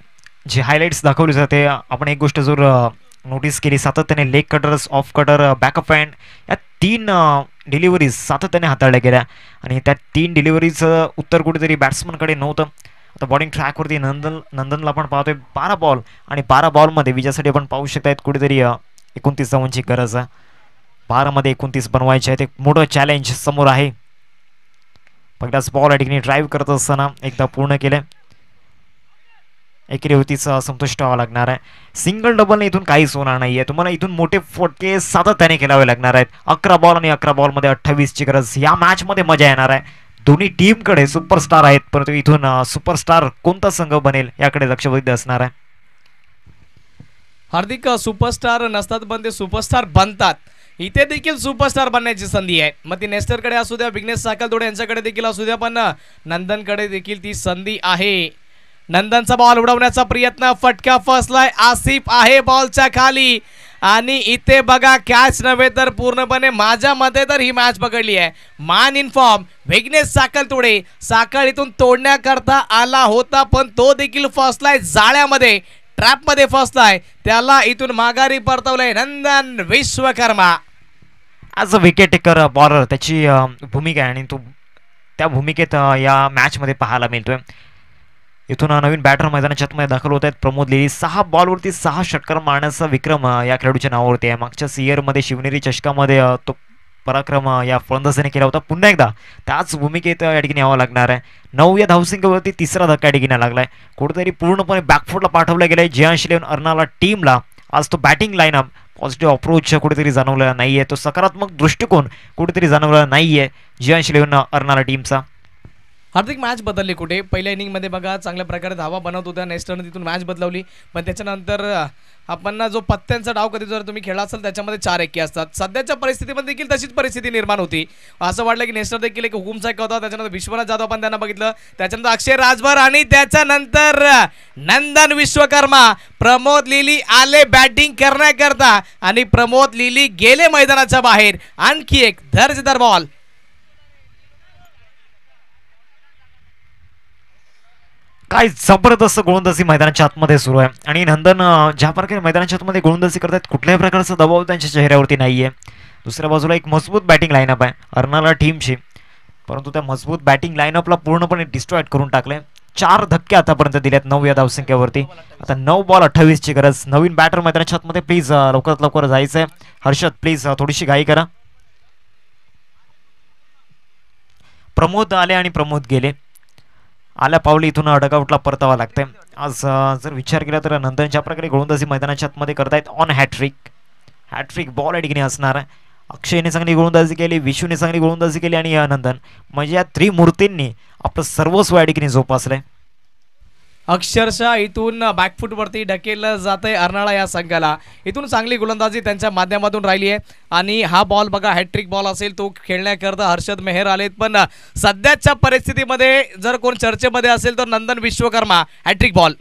जे हायलाइट्स दाखवले जाते आपण एक गोष्ट जर नोटीस केली, सातत्याने leg cutters, off cutter, backup hand या 3 डिलिव्हरीज सातत्याने हाताळल्या गेल्या आणि त्या 3 डिलिव्हरीचं उत्तर कुठेतरी बॅट्समनकडे नव्हतं. आता बॉलिंग ट्रॅकवरती नंदनला पण पाहतोय 12 बॉल आणि 12 बॉलमध्ये विजयासाठी आपण पाहू शकतायत कुठेतरी 29 धावांची गरज आहे. 12मध्ये 29 बनवायचे आहे, ते मोठं चॅलेंज समोर आहे. पहिलाच बॉल या ठिकाणी ड्राईव्ह करत असताना एकदा पूर्ण केलं. एकेरीवरतीच संतुष्ट व्हावं लागणार आहे. सिंगल डबलने इथून काहीच होणार नाहीये. तुम्हाला इथून मोठे फटके सातत्याने खेळावे लागणार आहेत. 11 बॉल आणि 11 बॉलमध्ये 28ची गरज. या मॅचमध्ये मजा येणार आहे. दोन्ही टीमकडे सुपरस्टार आहेत परंतु इथून सुपरस्टार कोणता संघ बनेल याकडे लक्षवेधी असणार आहे. हार्दिक सुपरस्टार नसतात पण ते सुपरस्टार बनतात. इथे देखील सुपरस्टार बनण्याची संधी आहे. मग ती नेस्टरकडे असू द्या, विघ्नेश साखलतोडे यांच्याकडे देखील असू द्या, पण नंदनकडे देखील ती संधी आहे. नंदनचा बॉल उडवण्याचा प्रयत्न, फटका फसलाय. आसिफ आहे बॉलच्या खाली आणि इथे बघा कॅच नव्हे तर पूर्णपणे माझ्या मते तर ही मॅच पकडली आहे. मान इन फॉर्म विघ्नेश साखलतोडे. साखळ इथून तोडण्याकरता आला होता पण तो देखील फसलाय जाळ्यामध्ये, ट्रॅपमध्ये फसलाय. त्याला इथून माघारी परतवलंय Nandan Vishwakarma. As a wicket taker bowler त्याची भूमिका आहे आणि तो त्या भूमिकेत या मॅचमध्ये पाहायला मिळतोय. इथून नवीन बॅटर मैदानाच्या आतमध्ये दाखल होत आहेत प्रमोद लेली. 6 बॉलवरती 6 षटकार मारण्याचा विक्रम या खेळाडूच्या नावावरती आहे. मागच्या इयरमध्ये शिवनेरी चषकामध्ये तो पराक्रम या फलंदाजाने केला होता. पुन्हा एकदा त्याच भूमिकेत या ठिकाणी यावं लागणार आहे. 9 या धावसंख्येवरती 3रा धक्का या ठिकाणी लागलाय. कुठेतरी पूर्णपणे बॅकफुटला पाठवलं गेलंय जियांश इलेव्हन अर्नाळा टीमला. आज तो बॅटिंग लाईनअप पॉझिटिव्ह अप्रोच कुठेतरी जाणवलेला नाहीये, तो सकारात्मक दृष्टिकोन कुठेतरी जाणवलेला नाहीये जियांश इलेव्हन अर्नाळा टीमचा. हार्दिक मॅच बदलली कुठे. पहिल्या इनिंगमध्ये बघा चांगल्या प्रकारे धावा बनवत होत्या, नेस्टरने तिथून मॅच बदलवली. पण त्याच्यानंतर आपण जो पत्त्यांचा डाव कधी जर तुम्ही खेळला असाल त्याच्यामध्ये 4 एक्के असतात. सध्याच्या परिस्थितीमध्ये देखील तशीच परिस्थिती निर्माण होती. असं वाटलं की नेस्टर देखील एक हुकुमचा एक होता. त्याच्यानंतर विश्वनाथ जाधव आपण त्यांना बघितलं, त्याच्यानंतर अक्षय राजभर आणि त्याच्यानंतर नंदन विश्वकर्मा. प्रमोद लिली आले बॅटिंग करण्याकरता आणि प्रमोद लिली गेले मैदानाच्या बाहेर. आणखी एक दर्जेदार बॉल. काय जबरदस्त गोलंदाजी मैदानाच्या आतमध्ये सुरू आहे आणि नंदन ज्या प्रकारे मैदानाच्या आतमध्ये गोलंदाजी करतात कुठल्याही प्रकारचा दबाव त्यांच्या चेहऱ्यावरती नाहीये. दुसऱ्या बाजूला एक मजबूत बॅटिंग लाईनअप आहे अर्नाळा टीमची. परंतु त्या मजबूत बॅटिंग लाईनअपला पूर्णपणे डिस्ट्रॉइड करून टाकले. 4 धक्के आतापर्यंत दिलेत 9 या धावसंख्येवरती. आता 9 बॉल 28 ची गरज. नवीन बॅटर मैदानाच्या आतमध्ये प्लीज लवकरात लवकर जायचंय. हर्षद प्लीज थोडीशी घाई करा. प्रमोद आले आणि प्रमोद गेले. आल्या पावली इथून डगआउटला परतावा लागतंय. आज जर विचार केला तर नंदन ज्या प्रकारे गोलंदाजी मैदानाच्या आतमध्ये करतायत ऑन हॅट्रिक बॉल या ठिकाणी असणार आहे. अक्षयने चांगली गोलंदाजी केली, विशूने चांगली गोलंदाजी केली आणि नंदन म्हणजे या त्रिमूर्तींनी आपलं सर्वस्व या ठिकाणी जोपासलंय. अक्षरशः इथून बॅकफूटवरती ढकेललं जातंय अर्नाळा या संघाला. इथून चांगली गोलंदाजी त्यांच्या माध्यमातून राहिली आहे आणि हा बॉल बघा हॅट्रिक बॉल असेल तो खेळण्याकरता हर्षद मेहर आलेत. पण सध्याच्या परिस्थितीमध्ये जर कोण चर्चेमध्ये असेल तर नंदन विश्वकर्मा. हॅट्रिक बॉल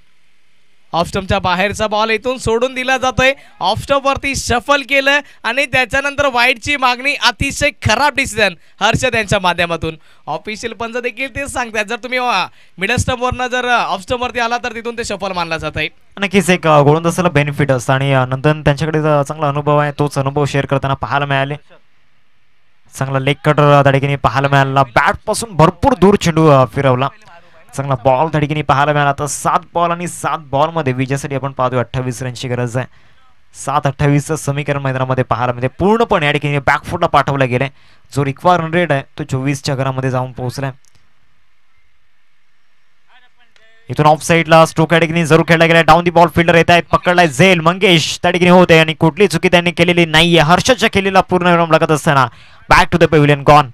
ऑफस्टम्पच्या बाहेरचा बॉल इथून सोडून दिला जातोय. ऑफस्टम्पवरती शफल केलं आणि त्याच्यानंतर वाईडची मागणी. अतिशय खराब डिसिजन हर्षद यांच्या माध्यमातून. ऑफिशियल पंच देखील तेच सांगतात जर तुम्ही मिडल स्टंपवरनं जर ऑफस्टम्पवरती आला तर तिथून ते शफल मानला जात आहे. नक्कीच एक गोलंदाजाला बेनिफिट असतं आणि नंदन त्यांच्याकडे चांगला अनुभव आहे. तोच अनुभव शेअर करताना पाहायला मिळाले. चांगला लेग कटर त्या ठिकाणी पाहायला मिळाला. बॅट पासून भरपूर दूर चेंडू फिरवला. चांगला बॉल त्या ठिकाणी पाहायला मिळाला. आता 7 बॉल आणि 7 बॉलमध्ये विजयासाठी आपण पाहतोय 28 रनची गरज आहे. 7-28चं समीकरण मैदानामध्ये पाहायला मिळते. पूर्णपणे या ठिकाणी बॅकफुटला पाठवला गेलाय. जो रिक्वायर रन रेट आहे तो 24च्या घरामध्ये जाऊन पोहोचलाय. इथून ऑफ साईडला स्ट्रोक या ठिकाणी जरूर खेळला गेला. डाऊन दी बॉल फिल्डर येत आहेत. पकडलाय झेल मंगेश त्या ठिकाणी होते आणि कुठली चुकी त्यांनी केलेली नाहीये. हर्षदच्या केलेला पूर्ण विराम लागत असताना back to the pavilion gone.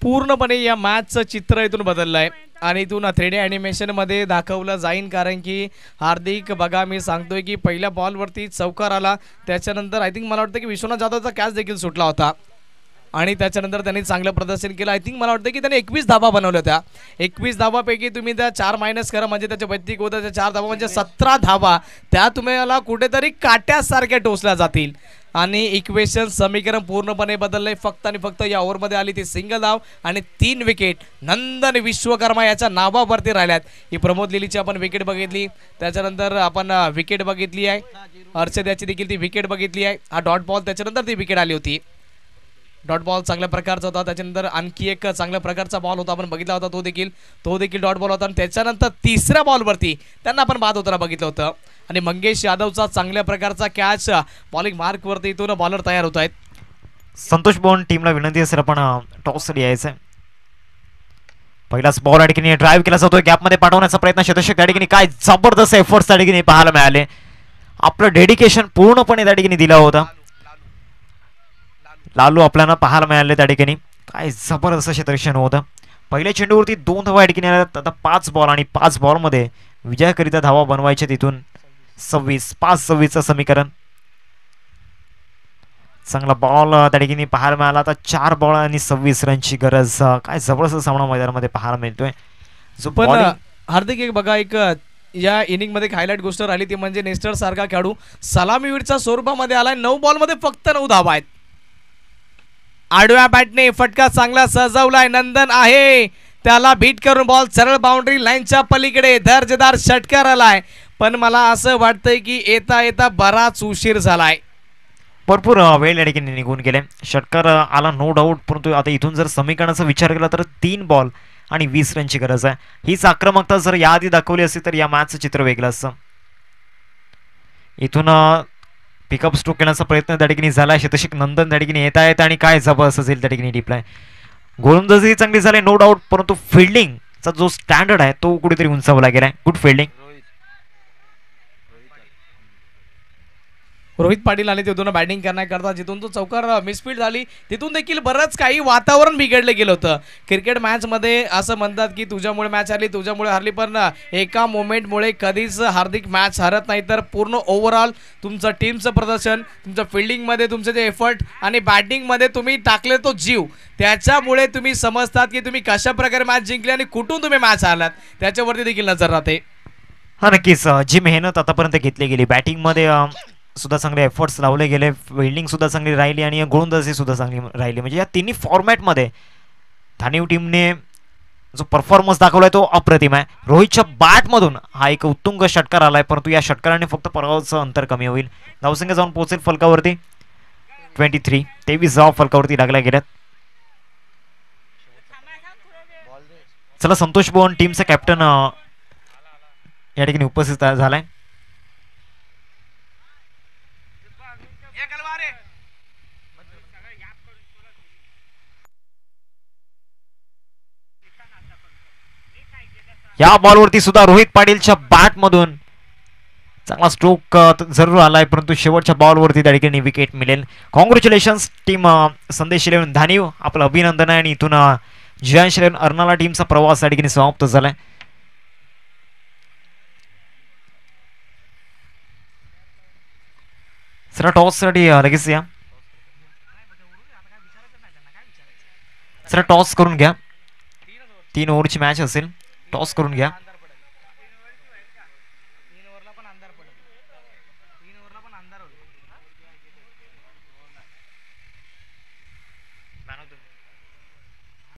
पूर्णपणे या मॅचचं चित्र इथून बदललं आहे आणि इथून 3D ॲनिमेशनमध्ये दाखवलं जाईन. कारण की हार्दिक बघा मी सांगतोय की पहिल्या बॉलवरती चौकार आला. त्याच्यानंतर आय थिंक मला वाटतं की विश्वनाथ जाधवचा कॅच देखील सुटला होता आणि त्याच्यानंतर त्यांनी चांगलं प्रदर्शन केलं. आय थिंक मला वाटतं की त्यांनी 21 धावा बनवल्या होत्या. 21 धावापैकी तुम्ही त्या 4 मायनस करा म्हणजे त्याच्या वैयक्तिक होत्या त्या 4 धावा म्हणजे 17 धावा त्या तुम्हाला कुठेतरी काट्यासारख्या टोचल्या जातील. आणि इक्वेशन समीकरण पूर्णपणे बदललंय. फक्त आणि फक्त या ओव्हरमध्ये आली ती सिंगल धाव आणि 3 विकेट नंदन विश्वकर्मा याच्या नावावरती राहिल्यात. ही प्रमोद लिलीची आपण विकेट बघितली. त्याच्यानंतर आपण विकेट बघितली आहे. हर्षद याची देखील ती विकेट बघितली आहे. हा डॉट बॉल त्याच्यानंतर ती विकेट आली होती. डॉट बॉल चांगल्या प्रकारचा होता. त्याच्यानंतर आणखी एक चांगल्या प्रकारचा बॉल होता आपण बघितला होता तो देखील डॉट बॉल होता. आणि त्याच्यानंतर तिसऱ्या बॉलवरती त्यांना आपण बाद होताना बघितलं होतं आणि मंगेश यादवचा चांगल्या प्रकारचा कॅच बॉलिंग मार्कवरती इथून बॉलर तयार होत आहेत. संतोष भवन टीमला विनंती असेल आपण टॉससाठी यायचं. पहिलाच बॉल या ठिकाणी ड्राईव्ह केला जातोय. गॅपमध्ये पाठवण्याचा प्रयत्न शतशक त्या ठिकाणी काय जबरदस्त एफर्ट्स त्या ठिकाणी पाहायला मिळाले. आपलं डेडिकेशन पूर्णपणे त्या ठिकाणी दिला होता. लालू आपल्याला पाहायला मिळाले त्या ठिकाणी. काय जबरदस्त क्षेत्ररक्षण होतं. पहिल्या चेंडूवरती 2 धावा या ठिकाणी आल्या. आता 5 बॉल आणि 5 बॉलमध्ये विजयाकरिता धावा बनवायच्या. तिथून 5-26चं समीकरण. चांगला बॉल त्या ठिकाणी पाहायला मिळाला. आता 4 बॉल आणि 26 रनची गरज. काय जबरदस्त सामना मैदानामध्ये पाहायला मिळतोय. जो पण हार्दिक एक बघा एक या इनिंगमध्ये हायलाइट गोष्ट राहिली ती म्हणजे नेस्टर सारखा खेळाडू सलामीवीरच्या स्वरूपामध्ये आलाय. 9 बॉलमध्ये फक्त 9 धावा आहेत. आडव्या बॅटने फटका चांगला सजवलाय. नंदन आहे त्याला बीट करून बॉल सरळ बाउंड्री लाईनच्या पलीकडे दर्जेदार षटकार आलाय. पण मला असं वाटतंय की येता येता बराच उशीर झालाय. भरपूर वेळ या ठिकाणी निघून गेले. षटकार आला नो डाऊट. परंतु आता इथून जर समीकरणाचा विचार केला तर 3 बॉल आणि 20 रनची गरज आहे. हीच आक्रमकता जर याआधी दाखवली असती तर या मॅचचं चित्र वेगळं असतं. इथून पिकअप स्ट्रोक करण्याचा प्रयत्न त्या ठिकाणी झाला. शतशिक नंदन त्या ठिकाणी येत आहेत आणि काय जबरदस्त असेल त्या ठिकाणी डिप्लाय. गोलंदाजी चांगली झाली नो डाऊट. परंतु फिल्डिंगचा जो स्टँडर्ड आहे तो कुठेतरी उंचावला गेलाय. Good fielding. रोहित पाटील आले तिथून बॅटिंग करण्याकरता. जिथून तो चौकार मिसफील्ड झाली तिथून देखील बरंच काही वातावरण बिघडलं गेलं होतं. क्रिकेट मॅचमध्ये असं म्हणतात की तुझ्यामुळे मॅच हरली तुझ्यामुळे हरली. पण एका मोमेंटमुळे कधीच हार्दिक मॅच हरत नाही. तर पूर्ण ओव्हरऑल तुमचं टीमचं प्रदर्शन तुमचं फिल्डिंगमध्ये तुमचे जे एफर्ट आणि बॅटिंगमध्ये तुम्ही टाकले तो जीव त्याच्यामुळे तुम्ही समजतात की तुम्ही कशा प्रकारे मॅच जिंकली आणि कुठून तुम्ही मॅच हरलात त्याच्यावरती देखील नजर राहते. हा नक्कीच जी मेहनत आतापर्यंत घेतली गेली बॅटिंगमध्ये सुद्धा चांगले एफर्ट्स लावले गेले. फिल्डिंग सुद्धा चांगली राहिली आणि गोलंदाजी सुद्धा चांगली राहिली. म्हणजे या तिन्ही फॉर्मॅटमध्ये ठाणे टीमने जो परफॉर्मन्स दाखवलाय तो अप्रतिम आहे. रोहितच्या बॅटमधून हा एक उत्तुंग षटकार आलाय, परंतु या षटकाराने फक्त पराभवाचं अंतर कमी होईल. धावसंख्या जाऊन पोहोचेल फलकावरती 23 धावा फलकावरती लागल्या गेल्यात. चला संतोष भुवन टीमचा कॅप्टन या ठिकाणी उपस्थित झालाय. या बॉलवरती सुद्धा रोहित पाटीलच्या बॅट मधून चांगला स्ट्रोक जरूर आलाय, परंतु शेवटच्या बॉलवरती त्या ठिकाणी विकेट मिळेल. कॉंग्रॅच्युलेशन्स टीम संदेश 11 धानीव, आपलं अभिनंदन आहे. आणि इथून जियांश 11 अर्नाला टीमचा प्रवास त्या ठिकाणी समाप्त झालाय. सर टॉस साठी लगेच या सर, टॉस करून घ्या. 3 ओव्हरची मॅच असेल, टॉस करून घ्या.